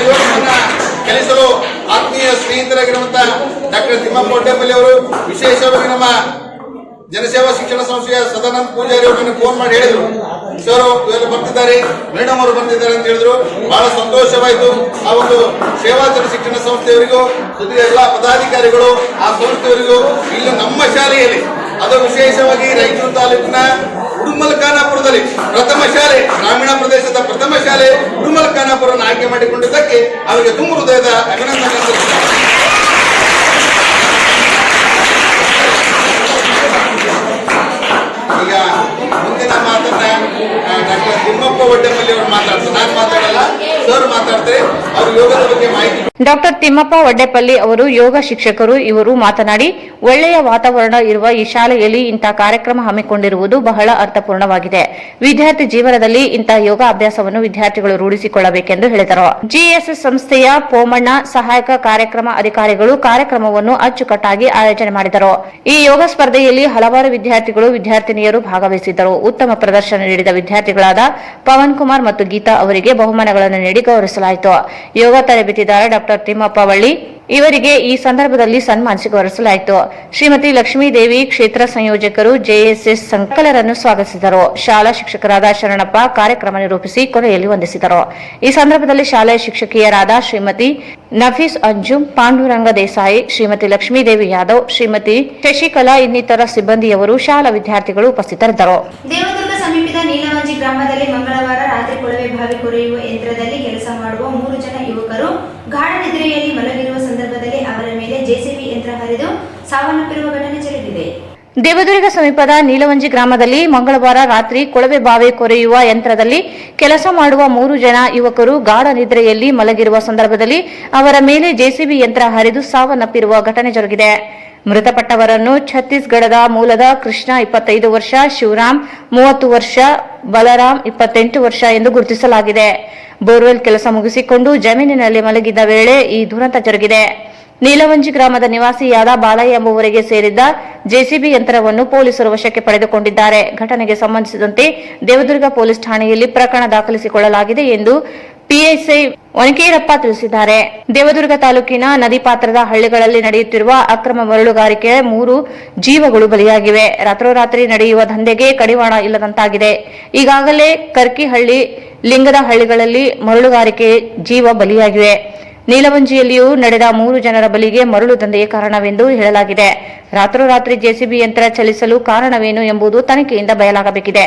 ಯೋಗವನ್ನ ಕಲಿಸಲು ಆತ್ಮೀಯ ಸ್ನೇಹಿತರಾಗಿರುವಂತಹ ಡಾಕ್ಟರ್ ತಿಮ್ಮಪ್ಪ ಒಡ್ಡೆಪಲ್ಲಿ ಅವರು, ವಿಶೇಷವಾಗಿ ನಮ್ಮ ಜನಸೇವಾ ಶಿಕ್ಷಣ ಸಂಸ್ಥೆಯ ಸದಾನಂದ ಪೂಜಾರಿ ಅವರು ನನಗೆ ಫೋನ್ ಮಾಡಿ ಹೇಳಿದ್ರು, ಸರ್ ಇವೆಲ್ಲ ಬರ್ತಿದ್ದಾರೆ, ಮೇಡಮ್ ಅವರು ಬರ್ತಿದ್ದಾರೆ ಅಂತ ಹೇಳಿದ್ರು. ಬಹಳ ಸಂತೋಷವಾಯಿತು. ಆ ಒಂದು ಸೇವಾ ಜನ ಶಿಕ್ಷಣ ಸಂಸ್ಥೆಯವರಿಗೂ ಜೊತೆಗೆ ಎಲ್ಲ ಪದಾಧಿಕಾರಿಗಳು ಆ ಸಂಸ್ಥೆಯವರಿಗೂ ಇಲ್ಲಿ ನಮ್ಮ ಶಾಲೆಯಲ್ಲಿ, ಅದು ವಿಶೇಷವಾಗಿ ರಾಯಚೂರು ತಾಲೂಕಿನ ಉಡುಮಲ್ ಖಾನಾಪುರದಲ್ಲಿ ಪ್ರಥಮ ಶಾಲೆ, ಗ್ರಾಮೀಣ ಪ್ರದೇಶದ ಪ್ರಥಮ ಶಾಲೆ ಉಡುಮಲ್ ಖಾನಾಪುರವನ್ನು ಆಯ್ಕೆ ಮಾಡಿಕೊಂಡಿದ್ದಕ್ಕೆ ಅವರಿಗೆ ತುಂಬ ಹೃದಯದ ಅಭಿನಂದನೆ ಸಲ್ಲಿಸುತ್ತಾರೆ. ಈಗ ಮುಂದಿನ ಮಾತನ್ನ ಡಾಕ್ಟರ್ ತಿಮ್ಮಪ್ಪ ಒಡ್ಡೆಪಲ್ಲಿ ಅವರು ಮಾತಾಡ್ತಾರೆ. ನಾನು ಮಾತಾಡಲ್ಲ, ಸರ್ ಮಾತಾಡ್ತಾರೆ. ಅವರು ಯೋಗದ ಬಗ್ಗೆ ಮಾಹಿತಿ. ಡಾಕ್ಟರ್ ತಿಮ್ಮಪ್ಪ ಒಡ್ಡೆಪಲ್ಲಿ ಅವರು ಯೋಗ ಶಿಕ್ಷಕರು. ಇವರು ಮಾತನಾಡಿ, ಒಳ್ಳೆಯ ವಾತಾವರಣ ಇರುವ ಈ ಶಾಲೆಯಲ್ಲಿ ಇಂತಹ ಕಾರ್ಯಕ್ರಮ ಹಮ್ಮಿಕೊಂಡಿರುವುದು ಬಹಳ ಅರ್ಥಪೂರ್ಣವಾಗಿದೆ. ವಿದ್ಯಾರ್ಥಿ ಜೀವನದಲ್ಲಿ ಇಂತಹ ಯೋಗ ಅಭ್ಯಾಸವನ್ನು ವಿದ್ಯಾರ್ಥಿಗಳು ರೂಢಿಸಿಕೊಳ್ಳಬೇಕೆಂದು ಹೇಳಿದರು. ಜಿಎಸ್ಎಸ್ ಸಂಸ್ಥೆಯ ಪೋಮಣ್ಣ ಸಹಾಯಕ ಕಾರ್ಯಕ್ರಮ ಅಧಿಕಾರಿಗಳು ಕಾರ್ಯಕ್ರಮವನ್ನು ಅಚ್ಚುಕಟ್ಟಾಗಿ ಆಯೋಜನೆ ಮಾಡಿದರು. ಈ ಯೋಗ ಸ್ಪರ್ಧೆಯಲ್ಲಿ ಹಲವಾರು ವಿದ್ಯಾರ್ಥಿಗಳು ವಿದ್ಯಾರ್ಥಿನಿಯರು ಭಾಗವಹಿಸಿದ್ದರು. ಉತ್ತಮ ಪ್ರದರ್ಶನ ನೀಡಿದ ವಿದ್ಯಾರ್ಥಿಗಳಾದ ಪವನ್ ಕುಮಾರ್ ಮತ್ತು ಗೀತಾ ಅವರಿಗೆ ಬಹುಮಾನಗಳನ್ನು ನೀಡಿ ಗೌರವಿಸಲಾಯಿತು. ಯೋಗ ತರಬೇತಿದಾರ ಡಾಕ್ಟರ್ ತಿಮ್ಮಪ್ಪ ವಳ್ಳಿ ಇವರಿಗೆ ಈ ಸಂದರ್ಭದಲ್ಲಿ ಸನ್ಮಾನಿಸಿ ಗೌರವಿಸಲಾಯಿತು. ಶ್ರೀಮತಿ ಲಕ್ಷ್ಮೀದೇವಿ ಕ್ಷೇತ್ರ ಸಂಯೋಜಕರು ಜೆಎಸ್ಎಸ್ ಸಂಕಲರನ್ನು ಸ್ವಾಗತಿಸಿದರು. ಶಾಲಾ ಶಿಕ್ಷಕರಾದ ಶರಣಪ್ಪ ಕಾರ್ಯಕ್ರಮ ನಿರೂಪಿಸಿ ಕೊನೆಯಲ್ಲಿ ವಂದಿಸಿದರು. ಈ ಸಂದರ್ಭದಲ್ಲಿ ಶಾಲೆಯ ಶಿಕ್ಷಕಿಯರಾದ ಶ್ರೀಮತಿ ನಫೀಸ್ ಅಂಜುಂ, ಪಾಂಡುರಂಗ ದೇಸಾಯಿ, ಶ್ರೀಮತಿ ಲಕ್ಷ್ಮೀದೇವಿ ಯಾದವ್, ಶ್ರೀಮತಿ ಶಶಿಕಲಾ ಇನ್ನಿತರ ಸಿಬ್ಬಂದಿಯವರು, ಶಾಲಾ ವಿದ್ಯಾರ್ಥಿಗಳು ಉಪಸ್ಥಿತರಿದ್ದರು. ದೇವದುರ್ಗ ಸಮೀಪದ ನೀಲವಂಜಿ ಗ್ರಾಮದಲ್ಲಿ ಮಂಗಳವಾರ ರಾತ್ರಿ ಕೊಳವೆ ಬಾವಿ ಕೊರೆಯುವ ಯಂತ್ರದಲ್ಲಿ ಕೆಲಸ ಮಾಡುವ 3 ಜನ ಯುವಕರು ಗಾಢ ನಿದ್ರೆಯಲ್ಲಿ ಮಲಗಿರುವ ಸಂದರ್ಭದಲ್ಲಿ ಅವರ ಮೇಲೆ ಜೆಸಿಬಿ ಯಂತ್ರ ಹರಿದು ಸಾವನ್ನಪ್ಪಿರುವ ಘಟನೆ ಜರುಗಿದೆ. ದೇವದುರ್ಗ ಸಮೀಪದ ನೀಲವಂಜಿ ಗ್ರಾಮದಲ್ಲಿ ಮಂಗಳವಾರ ರಾತ್ರಿ ಕೊಳವೆ ಬಾವಿ ಕೊರೆಯುವ ಯಂತ್ರದಲ್ಲಿ ಕೆಲಸ ಮಾಡುವ 3 ಜನ ಯುವಕರು ಗಾಢ ನಿದ್ರೆಯಲ್ಲಿ ಮಲಗಿರುವ ಸಂದರ್ಭದಲ್ಲಿ ಅವರ ಮೇಲೆ ಜೆಸಿಬಿ ಯಂತ್ರ ಹರಿದು ಸಾವನ್ನಪ್ಪಿರುವ ಘಟನೆ ಜರುಗಿದೆ. ಮೃತಪಟ್ಟವರನ್ನು ಛತ್ತೀಸ್ಗಢದ ಮೂಲದ ಕೃಷ್ಣ 25 ವರ್ಷ, ಶಿವರಾಮ್ 30 ವರ್ಷ, ಬಲರಾಮ್ 28 ವರ್ಷ ಎಂದು ಗುರುತಿಸಲಾಗಿದೆ. ಬೋರ್ವೆಲ್ ಕೆಲಸ ಮುಗಿಸಿಕೊಂಡು ಜಮೀನಿನಲ್ಲಿ ಮಲಗಿದ್ದ ವೇಳೆ ಈ ದುರಂತ ಜರುಗಿದೆ. ನೀಲವಂಜಿ ಗ್ರಾಮದ ನಿವಾಸಿಯಾದ ಬಾಲಯ್ಯ ಎಂಬುವರಿಗೆ ಸೇರಿದ್ದ ಜೆಸಿಬಿ ಯಂತ್ರವನ್ನು ಪೊಲೀಸರು ವಶಕ್ಕೆ ಪಡೆದುಕೊಂಡಿದ್ದಾರೆ. ಘಟನೆಗೆ ಸಂಬಂಧಿಸಿದಂತೆ ದೇವದುರ್ಗ ಪೊಲೀಸ್ ಠಾಣೆಯಲ್ಲಿ ಪ್ರಕರಣ ದಾಖಲಿಸಿಕೊಳ್ಳಲಾಗಿದೆ ಎಂದು ಪಿಎಸ್ಐ ವನಕೇರಪ್ಪ ತಿಳಿಸಿದ್ದಾರೆ. ದೇವದುರ್ಗ ತಾಲೂಕಿನ ನದಿ ಪಾತ್ರದ ಹಳ್ಳಿಗಳಲ್ಲಿ ನಡೆಯುತ್ತಿರುವ ಅಕ್ರಮ ಮರಳುಗಾರಿಕೆ 3 ಜೀವಗಳು ಬಲಿಯಾಗಿವೆ. ರಾತ್ರೋರಾತ್ರಿ ನಡೆಯುವ ದಂಧೆಗೆ ಕಡಿವಾಣ ಇಲ್ಲದಂತಾಗಿದೆ. ಈಗಾಗಲೇ ಕರ್ಕಿಹಳ್ಳಿ, ಲಿಂಗದ ಹಳ್ಳಿಗಳಲ್ಲಿ ಮರಳುಗಾರಿಕೆ ಜೀವ ಬಲಿಯಾಗಿವೆ. ನೀಲವಂಜಿಯಲ್ಲಿಯೂ ನಡೆದ 3 ಜನರ ಬಲಿಗೆ ಮರಳು ದಂಧೆಯೇ ಕಾರಣವೆಂದು ಹೇಳಲಾಗಿದೆ. ರಾತ್ರೋರಾತ್ರಿ ಜೆಸಿಬಿ ಯಂತ್ರ ಚಲಿಸಲು ಕಾರಣವೇನು ಎಂಬುದು ತನಿಖೆಯಿಂದ ಬಯಲಾಗಬೇಕಿದೆ.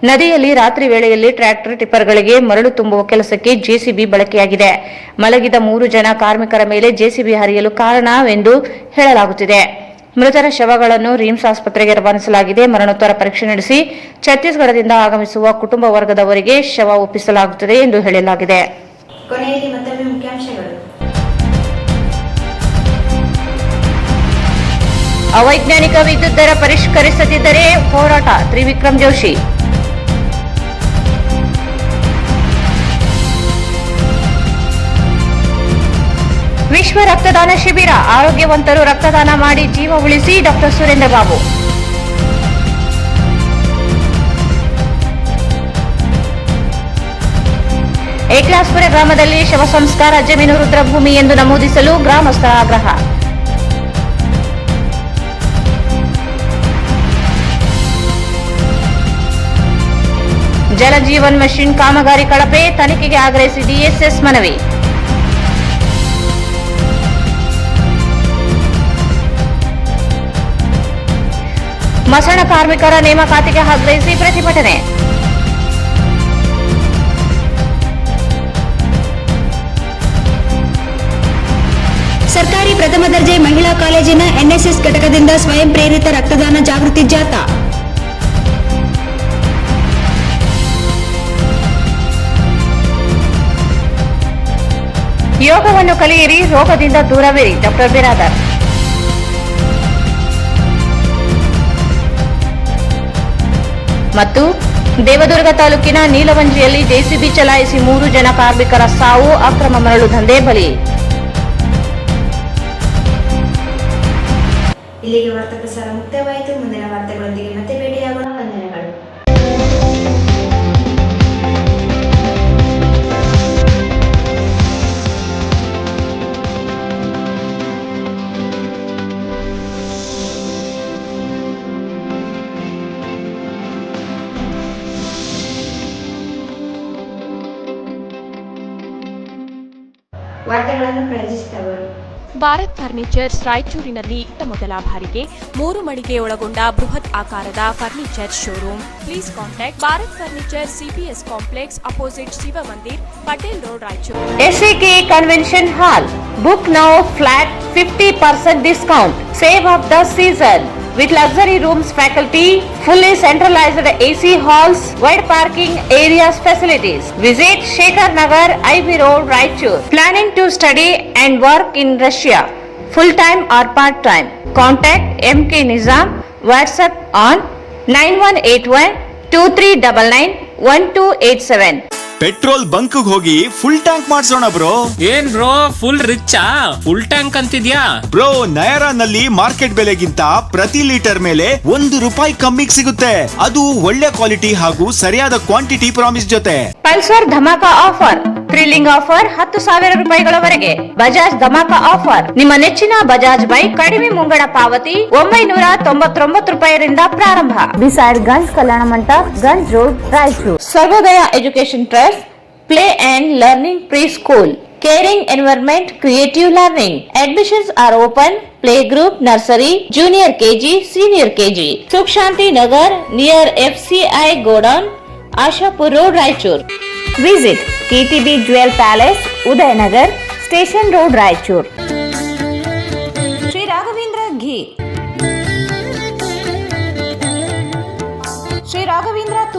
ನದಿಯಲ್ಲಿ ರಾತ್ರಿ ವೇಳೆಯಲ್ಲಿ ಟ್ರ್ಯಾಕ್ಟರ್ ಟಿಪ್ಪರ್ಗಳಿಗೆ ಮರಳು ತುಂಬುವ ಕೆಲಸಕ್ಕೆ ಜೆಸಿಬಿ ಬಳಕೆಯಾಗಿದೆ. ಮಲಗಿದ 3 ಜನ ಕಾರ್ಮಿಕರ ಮೇಲೆ ಜೆಸಿಬಿ ಹರಿಯಲು ಕಾರಣವೆಂದು ಹೇಳಲಾಗುತ್ತಿದೆ. ಮೃತರ ಶವಗಳನ್ನು ರಿಮ್ಸ್ ಆಸ್ಪತ್ರೆಗೆ ರವಾನಿಸಲಾಗಿದೆ. ಮರಣೋತ್ತರ ಪರೀಕ್ಷೆ ನಡೆಸಿ ಛತ್ತೀಸ್ಗಢದಿಂದ ಆಗಮಿಸುವ ಕುಟುಂಬ ವರ್ಗದವರಿಗೆ ಶವ ಒಪ್ಪಿಸಲಾಗುತ್ತದೆ ಎಂದು ಹೇಳಲಾಗಿದೆ. ಕೊನೆಯಲ್ಲಿ ಮತ್ತೊಮ್ಮೆ ಮುಖ್ಯಾಂಶಗಳು. ಅವೈಜ್ಞಾನಿಕ ವಿದ್ಯುತ್ ದರ ಪರಿಷ್ಕರಿಸದಿದ್ದರೆ ಹೋರಾಟ, ತ್ರಿವಿಕ್ರಮ್ ಜೋಶಿ. ವಿಶ್ವ ರಕ್ತದಾನ ಶಿಬಿರ, ಆರೋಗ್ಯವಂತರು ರಕ್ತದಾನ ಮಾಡಿ ಜೀವ ಉಳಿಸಿ, ಡಾಕ್ಟರ್ ಸುರೇಂದ್ರ ಬಾಬು. ಏಕ್ಲಾಸ್ಪುರ ಗ್ರಾಮದಲ್ಲಿ ಶವ ಸಂಸ್ಕಾರ ಜಮೀನು ರುದ್ರಭೂಮಿ ಎಂದು ನಮೂದಿಸಲು ಗ್ರಾಮಸ್ಥರ ಆಗ್ರಹ. ಜಲಜೀವನ್ ಮೆಷಿನ್ ಕಾಮಗಾರಿ ಕಳಪೆ, ತನಿಖೆಗೆ ಆಗ್ರಹಿಸಿ ಡಿಎಸ್ಎಸ್ ಮನವಿ. ಮಸಣ ಕಾರ್ಮಿಕರ ನೇಮಕಾತಿಗೆ ಆಗ್ರಹಿಸಿ ಪ್ರತಿಭಟನೆ. ಸರ್ಕಾರಿ ಪ್ರಥಮ ದರ್ಜೆ ಮಹಿಳಾ ಕಾಲೇಜಿನ ಎನ್ಎಸ್ಎಸ್ ಘಟಕದಿಂದ ಸ್ವಯಂ ಪ್ರೇರಿತ ರಕ್ತದಾನ ಜಾಗೃತಿ ಜಾಥಾ. ಯೋಗವನ್ನು ಕಲಿಯಿರಿ, ರೋಗದಿಂದ ದೂರವಿರಿ, ಡಾಕ್ಟರ್ ಬಿರಾದರ್. ಮತ್ತು ದೇವದುರ್ಗ ತಾಲೂಕಿನ ನೀಲವಂಜಿಯಲ್ಲಿ ಜೆಸಿಬಿ ಚಲಾಯಿಸಿ 3 ಜನ ಕಾರ್ಮಿಕರ ಸಾವು, ಅಕ್ರಮ ಮರಳು ದಂಧೆ ಬಲಿ. ಇಲ್ಲಿಗೆ ವಾರ್ತಾ ಪ್ರಸಾರ ಮುಕ್ತಾಯವಾಯಿತು. ಮುಂದಿನ ವಾರ್ತೆಗಳೊಂದಿಗೆ ಮತ್ತೆ ಭೇಟಿಯಾಗೋಣ. ವಂದನೆಗಳು. ವಾರ್ತೆಗಳನ್ನು ಪ್ರಯೋಜಿಸಿದವರು ಭಾರತ್ ಫರ್ನಿಚರ್ಸ್ ರಾಯಚೂರಿನಲ್ಲಿ ಮೊದಲ ಬಾರಿಗೆ 3 ಮಳಿಗೆ ಒಳಗೊಂಡ ಬೃಹತ್ ಆಕಾರದ furniture showroom. Please contact Bharat furniture CPS complex opposite Shiva Mandir, Patel road, Raichur. SAK convention hall. Book now, flat 50% discount. Save of the season with luxury rooms, faculty, fully centralized AC halls, wide parking areas, facilities. Visit Shekhar Nagar, IB Road, Raichur. Planning to study and work in Russia, full time or part time? Contact MK Nizam. WhatsApp on 9181-2399-1287. Petrol bunk ಹೋಗಿ full tank ಮಾಡ್ಸೋಣ bro. ಏನ್ bro full ರಿಚಾ? Full tank ಅಂತಿದ್ಯಾ? Bro, ನಯರಾನಲ್ಲಿ market ಬೆಲೆಗಿಂತ ಪ್ರತಿ litre ಮೇಲೆ ₹1 ಕಮ್ಮಿಗೆ ಸಿಗುತ್ತೆ. ಅದು ಒಳ್ಳೆ ಕ್ವಾಲಿಟಿ ಹಾಗೂ ಸರಿಯಾದ ಕ್ವಾಂಟಿಟಿ ಪ್ರಾಮಿಸ್ ಜೊತೆ. ಪಲ್ಸರ್ ಧಮಾಕ ಆಫರ್, ಥ್ರಿಲ್ಲಿಂಗ್ ಆಫರ್, ₹10,000ವರೆಗೆ. ಬಜಾಜ್ ಧಮಾಕ ಆಫರ್, ನಿಮ್ಮ ನೆಚ್ಚಿನ ಬಜಾಜ್ ಬೈಕ್ ಕಡಿಮೆ ಮುಂಗಡ ಪಾವತಿ ₹999 ಪ್ರಾರಂಭ. Beside Ganj Kalyana Mantapa, Ganj road, Raichur. Sarvodaya education trust, Play and Learning Preschool. Caring environment, creative learning. Admissions are open. Playgroup, nursery, junior KG, senior KG. Sukh Shanti Nagar near FCI Godown, Ashapur Road, Raichur. Visit KTB Jewel Palace, Udayanagar, Station Road, Raichur.